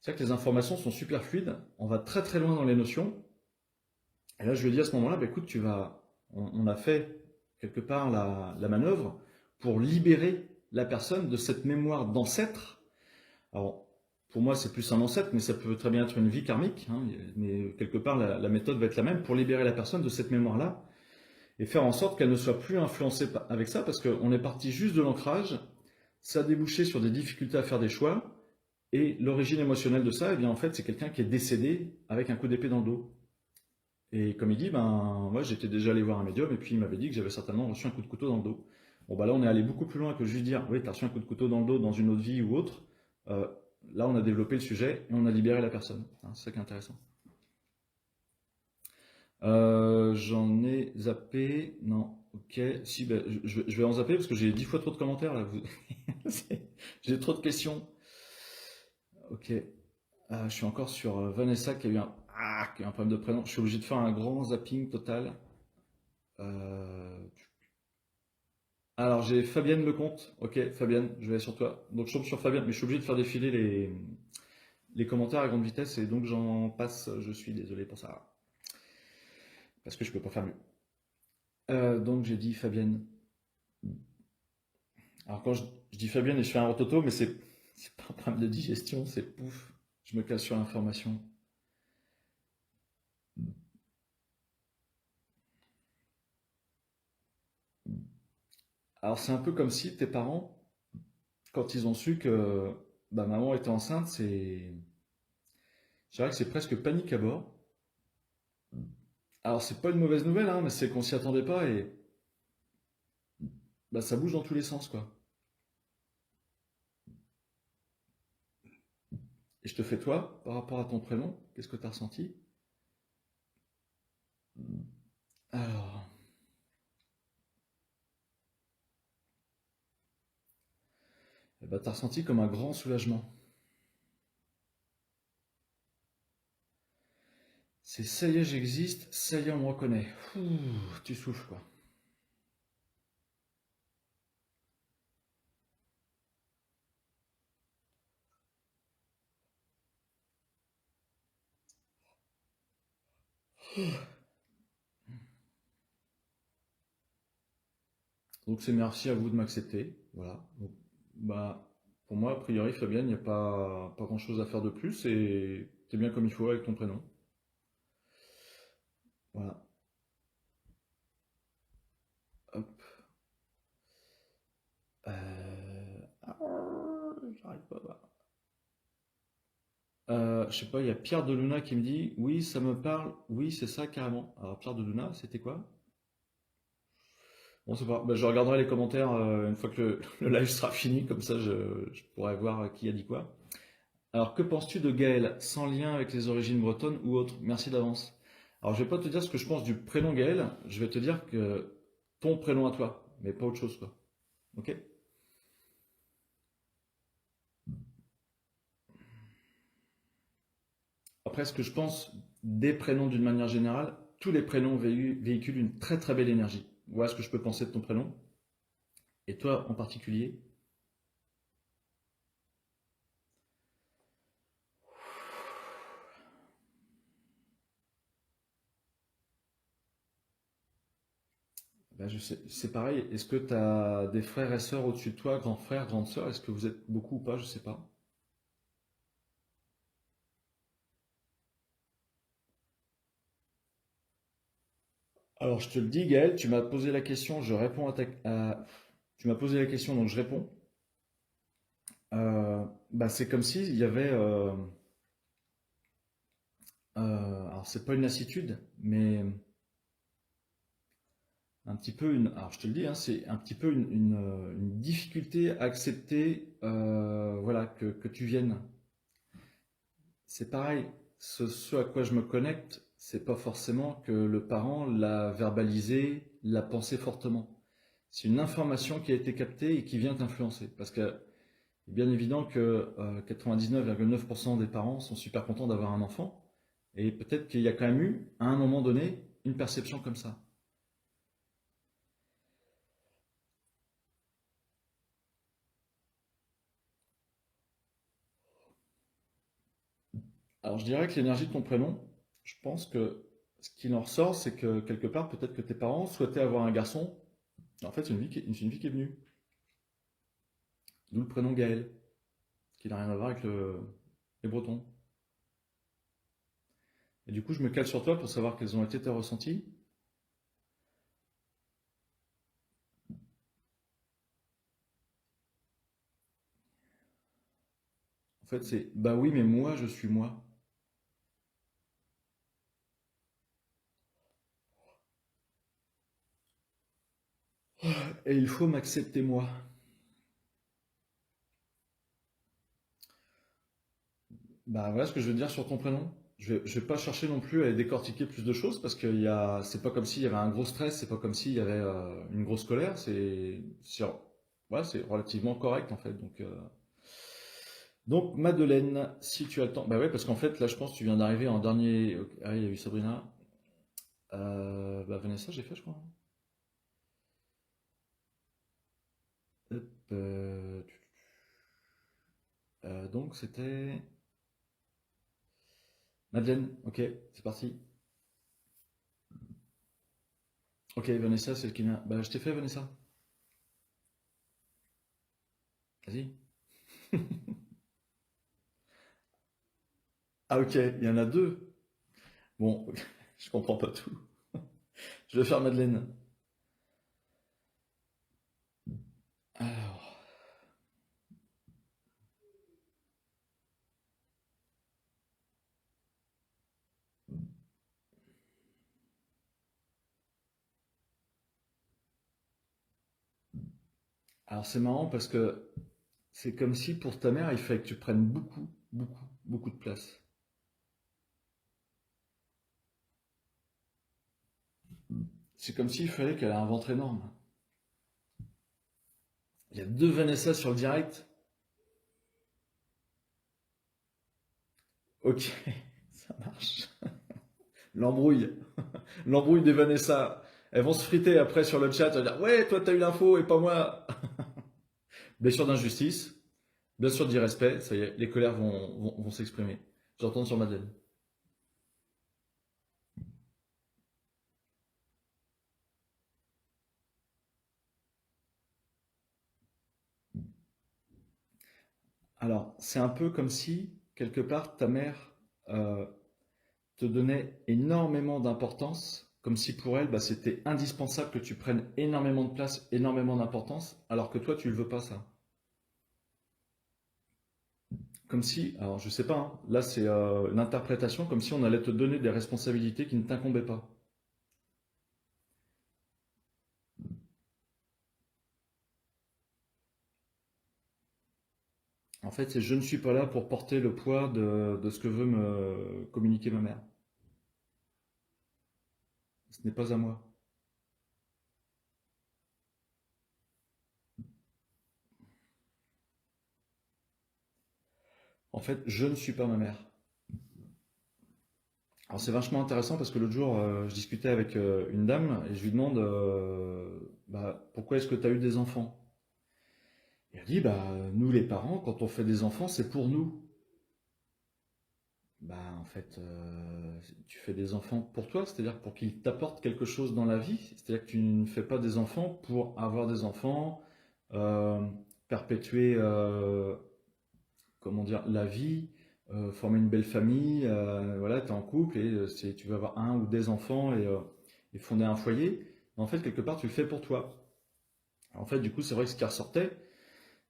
C'est vrai que les informations sont super fluides, on va très très loin dans les notions. Et là, je lui ai dit à ce moment-là, bah, écoute, on a fait quelque part la manœuvre pour libérer la personne de cette mémoire d'ancêtre. Alors, pour moi, c'est plus un ancêtre, mais ça peut très bien être une vie karmique, hein, mais quelque part, la méthode va être la même pour libérer la personne de cette mémoire-là et faire en sorte qu'elle ne soit plus influencée avec ça, parce qu'on est parti juste de l'ancrage, ça a débouché sur des difficultés à faire des choix, et l'origine émotionnelle de ça, eh bien, en fait, c'est quelqu'un qui est décédé avec un coup d'épée dans le dos. Et comme il dit, ben, moi j'étais déjà allé voir un médium et puis il m'avait dit que j'avais certainement reçu un coup de couteau dans le dos. Bon, bah là on est allé beaucoup plus loin que juste dire, oui, t'as reçu un coup de couteau dans le dos dans une autre vie ou autre. Euh, Là on a développé le sujet et on a libéré la personne. Hein, c'est ça qui est intéressant. J'en ai zappé. Non, ok. Si, ben, je vais en zapper parce que j'ai 10 fois trop de commentaires là. J'ai trop de questions. Ok. Je suis encore sur Vanessa qui a eu un problème de prénom. Je suis obligé de faire un grand zapping total. Euh, Alors j'ai Fabienne Lecomte. Ok, Fabienne, je vais sur toi. Donc je tombe sur Fabienne, mais je suis obligé de faire défiler les commentaires à grande vitesse et donc j'en passe. Je suis désolé pour ça. Parce que je peux pas faire mieux. Donc j'ai dit Fabienne. Alors quand je dis Fabienne et je fais un rototo, mais c'est pas un problème de digestion, c'est pouf. Je me casse sur l'information. Alors c'est un peu comme si tes parents, quand ils ont su que bah, maman était enceinte, je dirais que c'est presque panique à bord. Alors c'est pas une mauvaise nouvelle, hein, mais c'est qu'on s'y attendait pas et bah, ça bouge dans tous les sens, quoi. Et je te fais toi, par rapport à ton prénom, qu'est-ce que tu as ressenti? Alors, eh ben, tu as ressenti comme un grand soulagement. C'est ça y est, j'existe, ça y est, on me reconnaît. Ouh, tu souffles, quoi. Donc c'est merci à vous de m'accepter. Voilà. Donc, bah, pour moi, a priori, Fabienne, il n'y a pas grand-chose à faire de plus et t'es bien comme il faut avec ton prénom. Voilà. Hop. J'arrive pas. Je sais pas, il y a Pierre de Luna qui me dit oui, ça me parle, oui, c'est ça carrément. Alors Pierre de Luna, c'était quoi? Bon, c'est pas. Bah, je regarderai les commentaires une fois que le live sera fini, comme ça je pourrai voir qui a dit quoi. Alors, que penses-tu de Gaël, sans lien avec les origines bretonnes ou autres? Merci d'avance. Alors, je vais pas te dire ce que je pense du prénom Gaël, je vais te dire que ton prénom à toi, mais pas autre chose, quoi. Ok? Après, ce que je pense des prénoms d'une manière générale, tous les prénoms véhiculent une très très belle énergie. Voilà ce que je peux penser de ton prénom. Et toi en particulier. Ben, je sais, c'est pareil. Est-ce que tu as des frères et sœurs au-dessus de toi, grands frères, grandes sœurs? Est-ce que vous êtes beaucoup ou pas? Je sais pas. Alors, je te le dis, Gaël, tu m'as posé la question, je réponds tu m'as posé la question, donc je réponds. Bah, c'est comme s'il y avait, alors c'est pas une lassitude, mais un petit peu une, alors je te le dis, hein, c'est un petit peu une difficulté à accepter, voilà, que tu viennes. C'est pareil, ce à quoi je me connecte, c'est pas forcément que le parent l'a verbalisé, l'a pensé fortement. C'est une information qui a été captée et qui vient t'influencer. Parce que c'est bien évident que 99,9% des parents sont super contents d'avoir un enfant. Et peut-être qu'il y a quand même eu, à un moment donné, une perception comme ça. Alors je dirais que l'énergie de ton prénom, je pense que ce qu'il en ressort, c'est que quelque part, peut-être que tes parents souhaitaient avoir un garçon. En fait, c'est une vie qui est venue. D'où le prénom Gaël, qui n'a rien à voir avec les Bretons. Et du coup, je me cale sur toi pour savoir quels ont été tes ressentis. En fait, c'est bah oui, mais moi, je suis moi. Et il faut m'accepter moi. Bah voilà ce que je veux dire sur ton prénom. Je vais pas chercher non plus à décortiquer plus de choses parce que c'est pas comme s'il y avait un gros stress, c'est pas comme s'il y avait une grosse colère, ouais, c'est relativement correct en fait. Donc Madeleine, si tu as le temps, bah ouais, parce qu'en fait là je pense que tu viens d'arriver en dernier. Ok, ah, il y a eu Sabrina. Bah Vanessa, j'ai fait, je crois. Hop, donc c'était Madeleine. Ok, c'est parti. Ok, Vanessa, c'est le qui vient. Bah je t'ai fait Vanessa. Vas-y. Ah ok, il y en a deux. Bon, je comprends pas tout. Je vais faire Madeleine. Alors, alors, c'est marrant parce que c'est comme si pour ta mère, il fallait que tu prennes beaucoup, beaucoup, beaucoup de place. C'est comme s'il fallait qu'elle ait un ventre énorme. Il y a deux Vanessa sur le direct. Ok, ça marche. L'embrouille. L'embrouille des Vanessa. Elles vont se friter après sur le chat. Elles vont dire ouais, toi t'as eu l'info et pas moi. Blessure d'injustice, bien sûr d'irrespect. Ça y est, les colères vont s'exprimer. J'entends sur Madeleine. Alors, c'est un peu comme si, quelque part, ta mère euh, te donnait énormément d'importance, comme si pour elle, bah, c'était indispensable que tu prennes énormément de place, énormément d'importance, alors que toi, tu ne le veux pas ça. Comme si, alors je sais pas, hein, là c'est une interprétation, comme si on allait te donner des responsabilités qui ne t'incombaient pas. En fait, c'est je ne suis pas là pour porter le poids de ce que veut me communiquer ma mère. Ce n'est pas à moi. En fait, je ne suis pas ma mère. Alors c'est vachement intéressant parce que l'autre jour, je discutais avec une dame et je lui demande bah, pourquoi est-ce que tu as eu des enfants? Et elle dit bah nous les parents, quand on fait des enfants, c'est pour nous. bah, en fait, tu fais des enfants pour toi, c'est-à-dire pour qu'ils t'apportent quelque chose dans la vie. C'est-à-dire que tu ne fais pas des enfants pour avoir des enfants, euh, perpétuer, comment dire, la vie, former une belle famille. Voilà, tu es en couple et tu veux avoir un ou des enfants et fonder un foyer. Mais en fait, quelque part, tu le fais pour toi. En fait, du coup, c'est vrai que ce qui ressortait,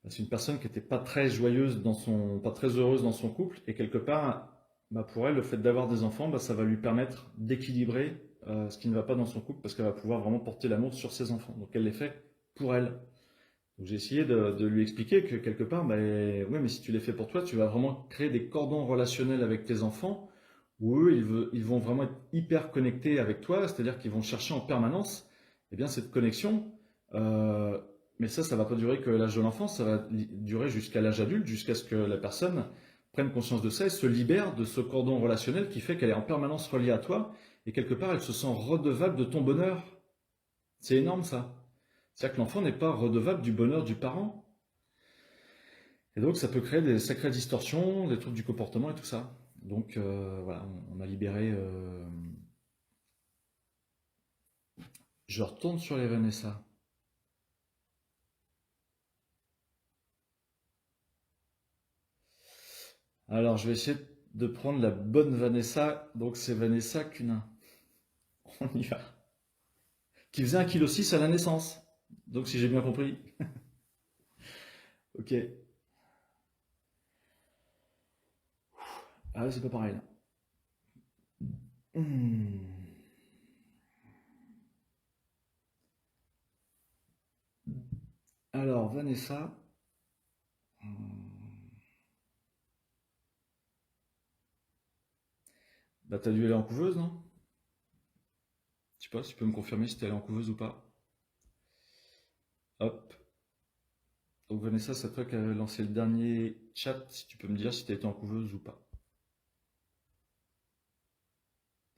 c'est une personne qui n'était pas très joyeuse pas très heureuse dans son couple, et quelque part, bah, pour elle, le fait d'avoir des enfants, bah, ça va lui permettre d'équilibrer ce qui ne va pas dans son couple, parce qu'elle va pouvoir vraiment porter l'amour sur ses enfants. Donc elle les fait pour elle. Donc j'ai essayé de lui expliquer que quelque part, bah, ouais, mais si tu les fais pour toi, tu vas vraiment créer des cordons relationnels avec tes enfants, où eux, ils vont vraiment être hyper connectés avec toi, c'est-à-dire qu'ils vont chercher en permanence, eh bien, cette connexion. euh, mais ça va pas durer que l'âge de l'enfance, ça va durer jusqu'à l'âge adulte, jusqu'à ce que la personne prenne conscience de ça et se libère de ce cordon relationnel qui fait qu'elle est en permanence reliée à toi, et quelque part, elle se sent redevable de ton bonheur. C'est énorme ça. C'est-à-dire que l'enfant n'est pas redevable du bonheur du parent. Et donc, ça peut créer des sacrées distorsions, des troubles du comportement et tout ça. Donc, voilà, on a libéré. Je retourne sur les Vanessa. Alors, je vais essayer de prendre la bonne Vanessa. Donc, c'est Vanessa Cunin. On y va. Qui faisait 1,6 kg à la naissance. Donc, si j'ai bien compris. Ok. Ah, c'est pas pareil là. Hmm. Alors, Vanessa. Bah, t'as dû aller en couveuse, non? Je sais pas si tu peux me confirmer si t'es allé en couveuse ou pas. Hop. Donc Vanessa, c'est toi qui as lancé le dernier chat, si tu peux me dire si tu as été en couveuse ou pas.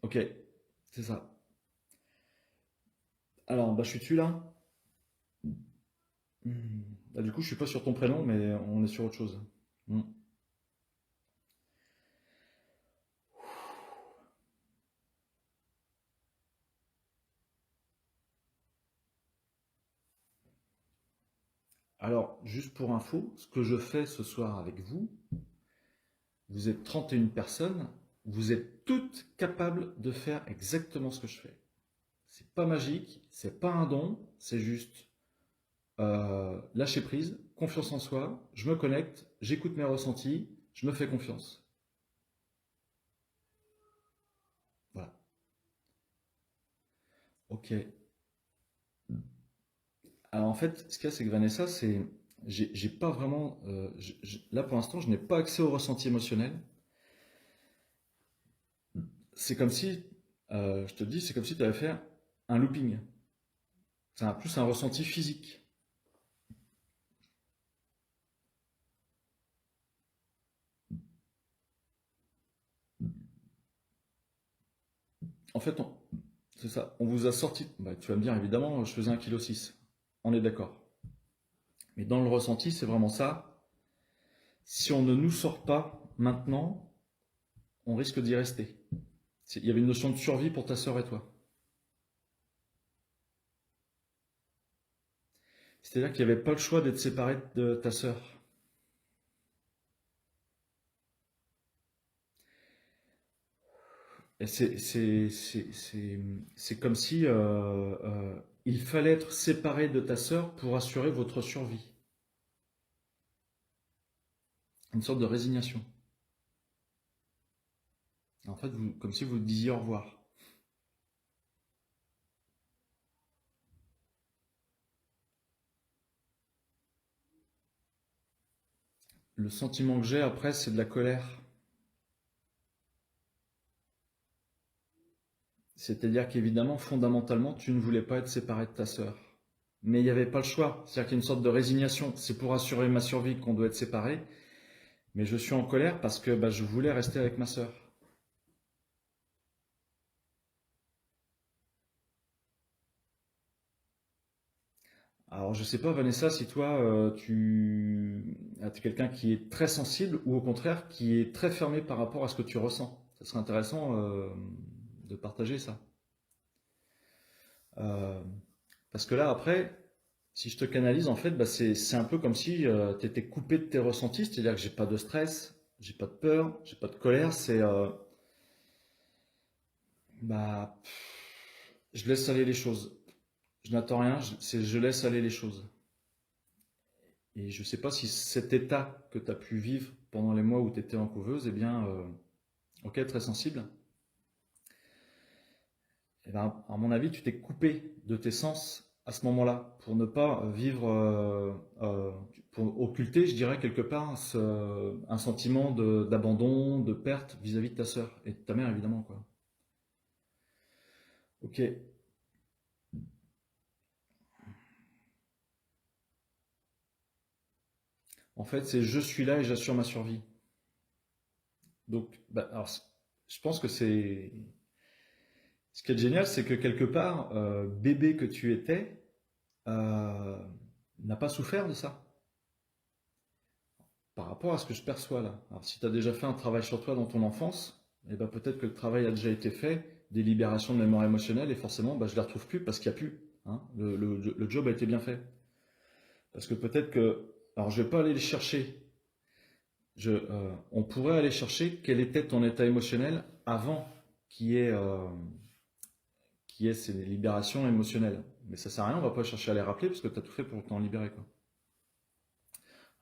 Ok, c'est ça. Alors, bah, je suis dessus là. Hmm. Bah, du coup, je suis pas sur ton prénom, mais on est sur autre chose. Hmm. Alors, juste pour info, ce que je fais ce soir avec vous, vous êtes 31 personnes, vous êtes toutes capables de faire exactement ce que je fais. C'est pas magique, c'est pas un don, c'est juste lâcher prise, confiance en soi, je me connecte, j'écoute mes ressentis, je me fais confiance. Voilà. Ok. Alors en fait, ce qu'il y a, c'est que Vanessa, j'ai pas vraiment, là pour l'instant, je n'ai pas accès au ressenti émotionnel. C'est comme si, je te dis, c'est comme si tu avais fait un looping. C'est plus un ressenti physique. En fait, c'est ça. On vous a sorti. Bah, tu vas me dire, évidemment, je faisais 1,6 kg. On est d'accord. Mais dans le ressenti, c'est vraiment ça. Si on ne nous sort pas maintenant, on risque d'y rester. Il y avait une notion de survie pour ta sœur et toi. C'est-à-dire qu'il n'y avait pas le choix d'être séparé de ta sœur. Et c'est comme si il fallait être séparé de ta sœur pour assurer votre survie. Une sorte de résignation. En fait, comme si vous disiez au revoir. Le sentiment que j'ai après, c'est de la colère. C'est-à-dire qu'évidemment, fondamentalement, tu ne voulais pas être séparé de ta sœur. Mais il n'y avait pas le choix. C'est-à-dire qu'il y a une sorte de résignation. C'est pour assurer ma survie qu'on doit être séparés. Mais je suis en colère parce que bah, je voulais rester avec ma sœur. Alors, je sais pas, Vanessa, si toi, tu es quelqu'un qui est très sensible ou au contraire qui est très fermé par rapport à ce que tu ressens. Ça serait intéressant de partager ça. Euh, Parce que là, après, si je te canalise, en fait, bah, c'est un peu comme si tu étais coupé de tes ressentis, c'est-à-dire que j'ai pas de stress, j'ai pas de peur, j'ai pas de colère, bah, je laisse aller les choses. Je n'attends rien, je laisse aller les choses. Et je sais pas si cet état que tu as pu vivre pendant les mois où tu étais en couveuse, eh bien, ok, très sensible, eh ben, à mon avis, tu t'es coupé de tes sens à ce moment-là pour ne pas vivre, pour occulter, je dirais, quelque part, un sentiment d'abandon, de perte vis-à-vis de ta sœur et de ta mère, évidemment, quoi. Ok. En fait, c'est je suis là et j'assure ma survie. Donc, bah, alors, je pense que c'est. Ce qui est génial, c'est que quelque part, bébé que tu étais, euh, n'a pas souffert de ça, par rapport à ce que je perçois là. Alors, si tu as déjà fait un travail sur toi dans ton enfance, eh ben, peut-être que le travail a déjà été fait, des libérations de mémoire émotionnelle, et forcément, bah, je ne les retrouve plus parce qu'il n'y a plus. Hein. Le job a été bien fait. Parce que peut-être que. Alors, je ne vais pas aller les chercher. On pourrait aller chercher quel était ton état émotionnel avant qu'il y ait, ces libérations émotionnelles. Mais ça sert à rien, on va pas chercher à les rappeler parce que tu as tout fait pour t'en libérer, quoi.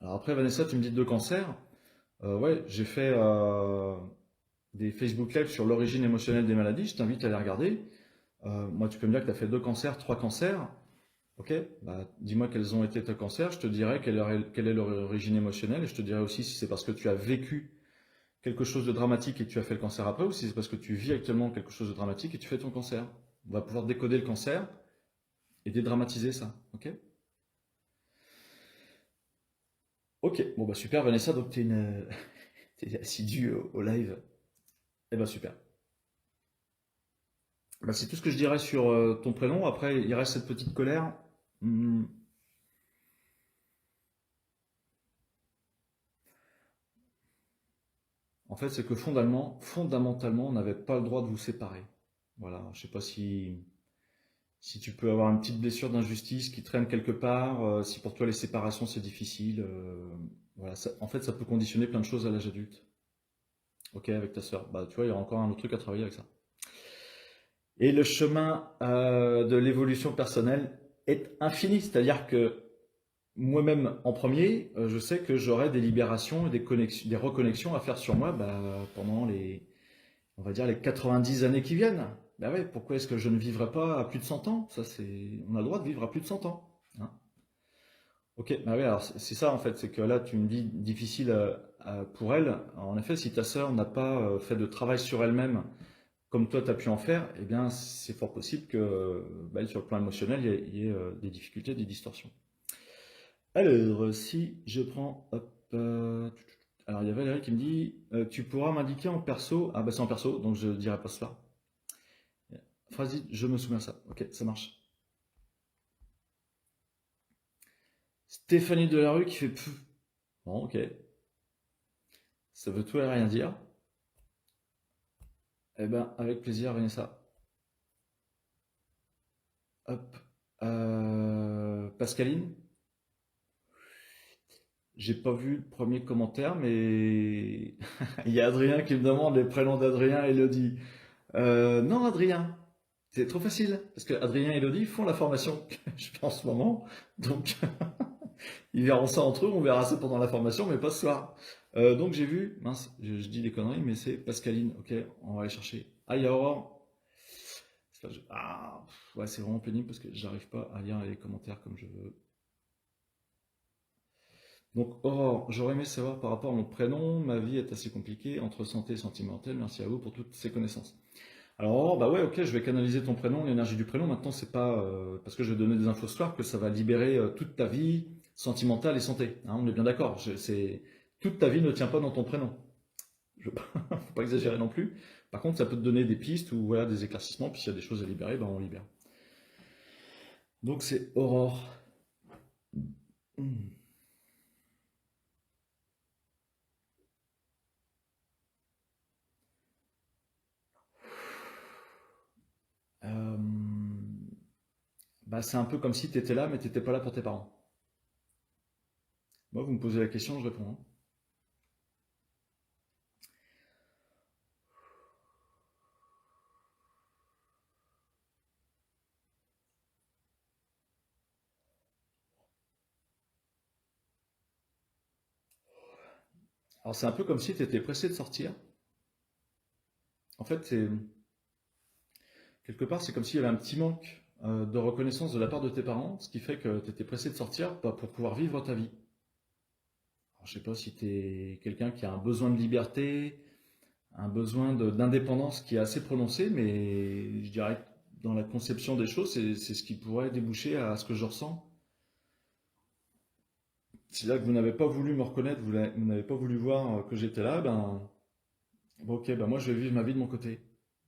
Alors après, Vanessa, tu me dis de cancer. Ouais, j'ai fait des Facebook Live sur l'origine émotionnelle des maladies. Je t'invite à les regarder. Moi, tu peux me dire que tu as fait 2 cancers, 3 cancers. Ok, bah, dis-moi quels ont été tes cancers. Je te dirai quelle est leur origine émotionnelle. Et je te dirai aussi si c'est parce que tu as vécu quelque chose de dramatique et tu as fait le cancer après, ou si c'est parce que tu vis actuellement quelque chose de dramatique et tu fais ton cancer. On va pouvoir décoder le cancer et dédramatiser ça. Ok. Ok, bon bah super Vanessa, donc t'es assidue au live. Eh ben super. Bah, c'est tout ce que je dirais sur ton prénom. Après, il reste cette petite colère. Hmm, En fait, c'est que fondamentalement, on n'avait pas le droit de vous séparer. Voilà, je sais pas si tu peux avoir une petite blessure d'injustice qui traîne quelque part, si pour toi les séparations c'est difficile. Voilà, en fait, ça peut conditionner plein de choses à l'âge adulte. Ok, avec ta sœur. Bah, tu vois, il y a encore un autre truc à travailler avec ça. Et le chemin de l'évolution personnelle est infini, c'est-à-dire que moi-même en premier, je sais que j'aurai des libérations et des reconnexions à faire sur moi bah, pendant on va dire les 90 années qui viennent. Bah ouais, pourquoi est-ce que je ne vivrai pas à plus de 100 ans? Ça, on a le droit de vivre à plus de 100 ans. Hein. Ok, bah oui, alors c'est ça en fait, c'est que là tu me dis difficile pour elle. En effet, si ta sœur n'a pas fait de travail sur elle-même comme toi tu as pu en faire, eh bien c'est fort possible que bah, sur le plan émotionnel, il y ait, des difficultés, des distorsions. Alors, si je prends, hop, alors il y a Valérie qui me dit, tu pourras m'indiquer en perso, ah bah c'est en perso, donc je dirai pas cela. Phrase dite, je me souviens ça, ok, ça marche. Stéphanie Delarue qui fait, pfff. Bon, ok, ça veut tout et rien dire. Eh ben, avec plaisir, Vanessa. Hop, Pascaline, j'ai pas vu le premier commentaire, mais il y a Adrien qui me demande les prénoms d'Adrien et Elodie. Non, Adrien, c'est trop facile, parce que Adrien et Elodie font la formation que je fais en ce moment, donc ils verront ça entre eux, on verra ça pendant la formation, mais pas ce soir. Donc j'ai vu, mince, je dis des conneries, mais c'est Pascaline, ok, on va aller chercher. Ah, il y a Aurore. Ouais, c'est vraiment pénible parce que j'arrive pas à lire les commentaires comme je veux. Donc Aurore, j'aurais aimé savoir par rapport à mon prénom, ma vie est assez compliquée, entre santé et sentimentale, merci à vous pour toutes ces connaissances. Alors, Aurore, bah ouais, ok, je vais canaliser ton prénom, l'énergie du prénom. Maintenant, c'est pas parce que je vais donner des infos ce soir que ça va libérer toute ta vie sentimentale et santé. Hein, on est bien d'accord. Toute ta vie ne tient pas dans ton prénom. Faut pas exagérer non plus. Par contre, ça peut te donner des pistes ou voilà, des éclaircissements. Puis s'il y a des choses à libérer, ben on libère. Donc c'est Aurore. Hmm. Euh, Bah, c'est un peu comme si tu étais là, mais tu n'étais pas là pour tes parents. Moi, vous me posez la question, je réponds, hein. Alors, c'est un peu comme si tu étais pressé de sortir. En fait, quelque part, c'est comme s'il y avait un petit manque de reconnaissance de la part de tes parents, ce qui fait que tu étais pressé de sortir bah, pour pouvoir vivre ta vie. Alors, je sais pas si tu es quelqu'un qui a un besoin de liberté, un besoin d'indépendance qui est assez prononcé, mais je dirais que dans la conception des choses, c'est ce qui pourrait déboucher à ce que je ressens. Si là que vous n'avez pas voulu me reconnaître, vous n'avez pas voulu voir que j'étais là, ben bon, ok, ben moi je vais vivre ma vie de mon côté.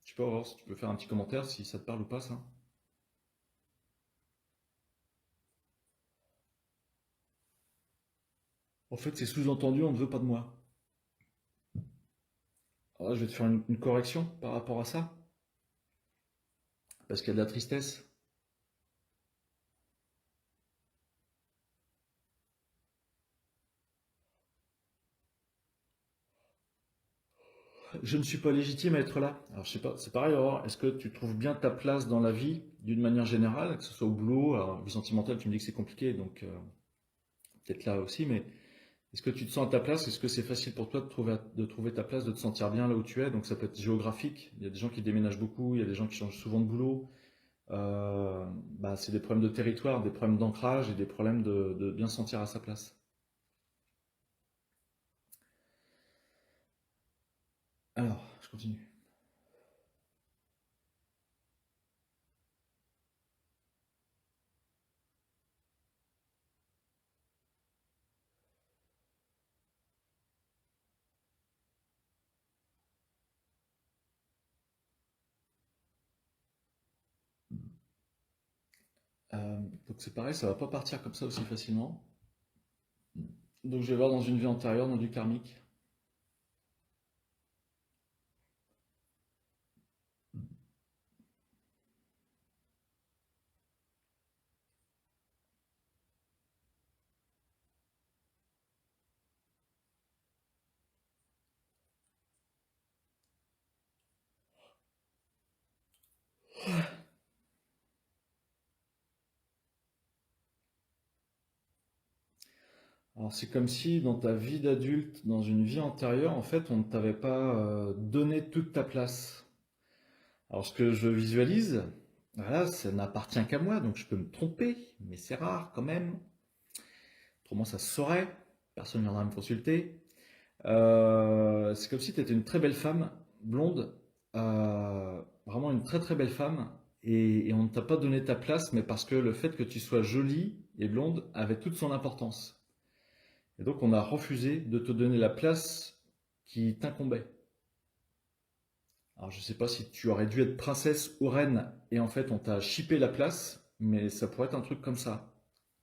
Je sais pas, Aurore, si tu peux faire un petit commentaire si ça te parle ou pas ça. En fait, c'est sous-entendu, on ne veut pas de moi. Alors là, je vais te faire une correction par rapport à ça, parce qu'il y a de la tristesse. Je ne suis pas légitime à être là. Alors je sais pas, c'est pareil, Aurore, est-ce que tu trouves bien ta place dans la vie d'une manière générale, que ce soit au boulot, alors vie sentimentale, tu me dis que c'est compliqué, donc peut-être là aussi, mais est-ce que tu te sens à ta place? Est-ce que c'est facile pour toi de trouver ta place, de te sentir bien là où tu es? Donc ça peut être géographique. Il y a des gens qui déménagent beaucoup, il y a des gens qui changent souvent de boulot. Bah, c'est des problèmes de territoire, des problèmes d'ancrage et des problèmes de bien se sentir à sa place. Alors, je continue. Donc c'est pareil, ça va pas partir comme ça aussi facilement. Donc je vais voir dans une vie antérieure, dans du karmique. Alors c'est comme si dans ta vie d'adulte, dans une vie antérieure, en fait, on ne t'avait pas donné toute ta place. Alors ce que je visualise, voilà, ça n'appartient qu'à moi, donc je peux me tromper, mais c'est rare quand même. Autrement, ça se saurait. Personne ne viendra me consulter. C'est comme si tu étais une très belle femme, blonde, vraiment une très très belle femme, et on ne t'a pas donné ta place, mais parce que le fait que tu sois jolie et blonde avait toute son importance. Et donc on a refusé de te donner la place qui t'incombait. Alors je sais pas si tu aurais dû être princesse ou reine, et en fait on t'a chippé la place, mais ça pourrait être un truc comme ça.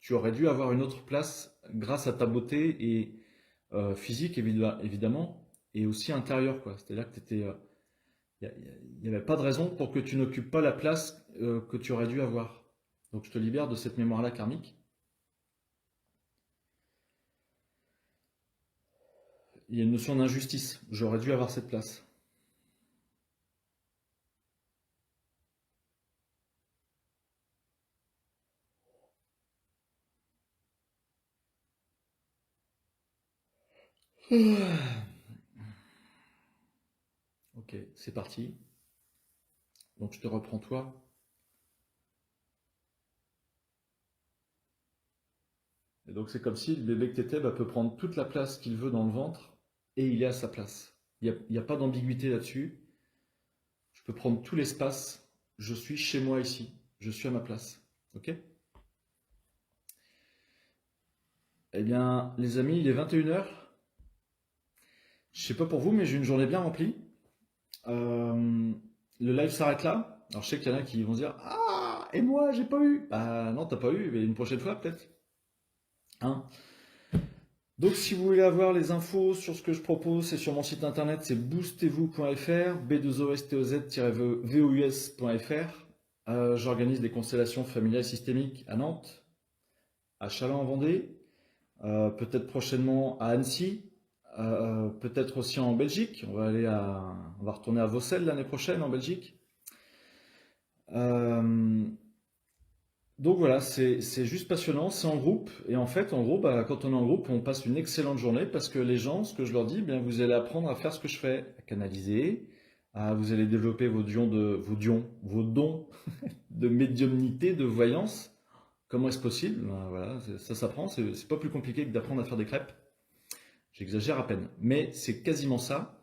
Tu aurais dû avoir une autre place grâce à ta beauté et physique évidemment, et aussi intérieure quoi. C'est-à-dire que t'étais, il n'y avait pas de raison pour que tu n'occupes pas la place que tu aurais dû avoir. Donc je te libère de cette mémoire-là karmique. Il y a une notion d'injustice. J'aurais dû avoir cette place. Ok, c'est parti. Donc je te reprends toi. Et donc c'est comme si le bébé que t'étais bah, peut prendre toute la place qu'il veut dans le ventre et il est à sa place. Il y a pas d'ambiguïté là-dessus. Je peux prendre tout l'espace. Je suis chez moi ici. Je suis à ma place. Ok? Eh bien, les amis, il est 21 heures. Je sais pas pour vous, mais j'ai une journée bien remplie. Euh, le live s'arrête là. Alors je sais qu'il y en a qui vont se dire ah, et moi, j'ai pas eu. Bah non, t'as pas eu, mais une prochaine fois peut-être. hein. Donc, si vous voulez avoir les infos sur ce que je propose, c'est sur mon site internet, c'est boostezvous.fr, b2ostoz-vous.fr. J'organise des constellations familiales systémiques à Nantes, à Châlons en Vendée, peut-être prochainement à Annecy, peut-être aussi en Belgique. On va retourner à Vaucelles l'année prochaine en Belgique. Donc voilà, c'est juste passionnant, c'est en groupe. Et en fait, en gros, bah, quand on est en groupe, on passe une excellente journée parce que les gens, ce que je leur dis, eh bien, vous allez apprendre à faire ce que je fais, à canaliser, vous allez développer vos dons de médiumnité, de voyance. Comment est-ce possible? Ben, voilà, ça s'apprend, c'est pas plus compliqué que d'apprendre à faire des crêpes. J'exagère à peine, mais c'est quasiment ça.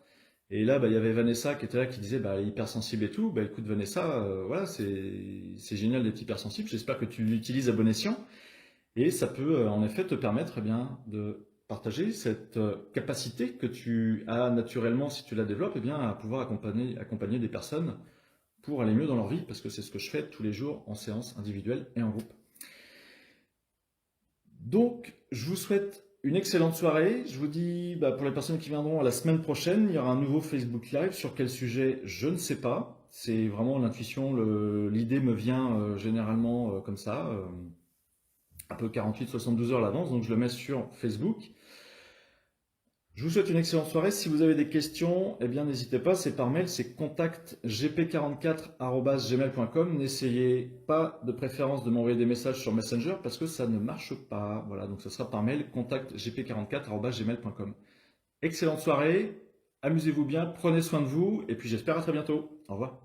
Et là, bah, il y avait Vanessa qui était là, qui disait bah, hypersensible et tout. Bah, écoute, Vanessa, voilà, c'est génial d'être hypersensible. J'espère que tu l'utilises à bon escient. Et ça peut en effet te permettre eh bien, de partager cette capacité que tu as naturellement, si tu la développes, eh bien, à pouvoir accompagner des personnes pour aller mieux dans leur vie, parce que c'est ce que je fais tous les jours en séance individuelle et en groupe. Donc, je vous souhaite une excellente soirée. Je vous dis, bah, pour les personnes qui viendront la semaine prochaine, il y aura un nouveau Facebook Live. Sur quel sujet, je ne sais pas. C'est vraiment l'intuition, l'idée me vient généralement comme ça, un peu 48-72 heures à l'avance, donc je le mets sur Facebook. Je vous souhaite une excellente soirée. Si vous avez des questions, eh bien n'hésitez pas, c'est par mail, c'est contactgp44@gmail.com. N'essayez pas de préférence de m'envoyer des messages sur Messenger parce que ça ne marche pas. Voilà, donc ce sera par mail, contactgp44@gmail.com. Excellente soirée, amusez-vous bien, prenez soin de vous et puis j'espère à très bientôt. Au revoir.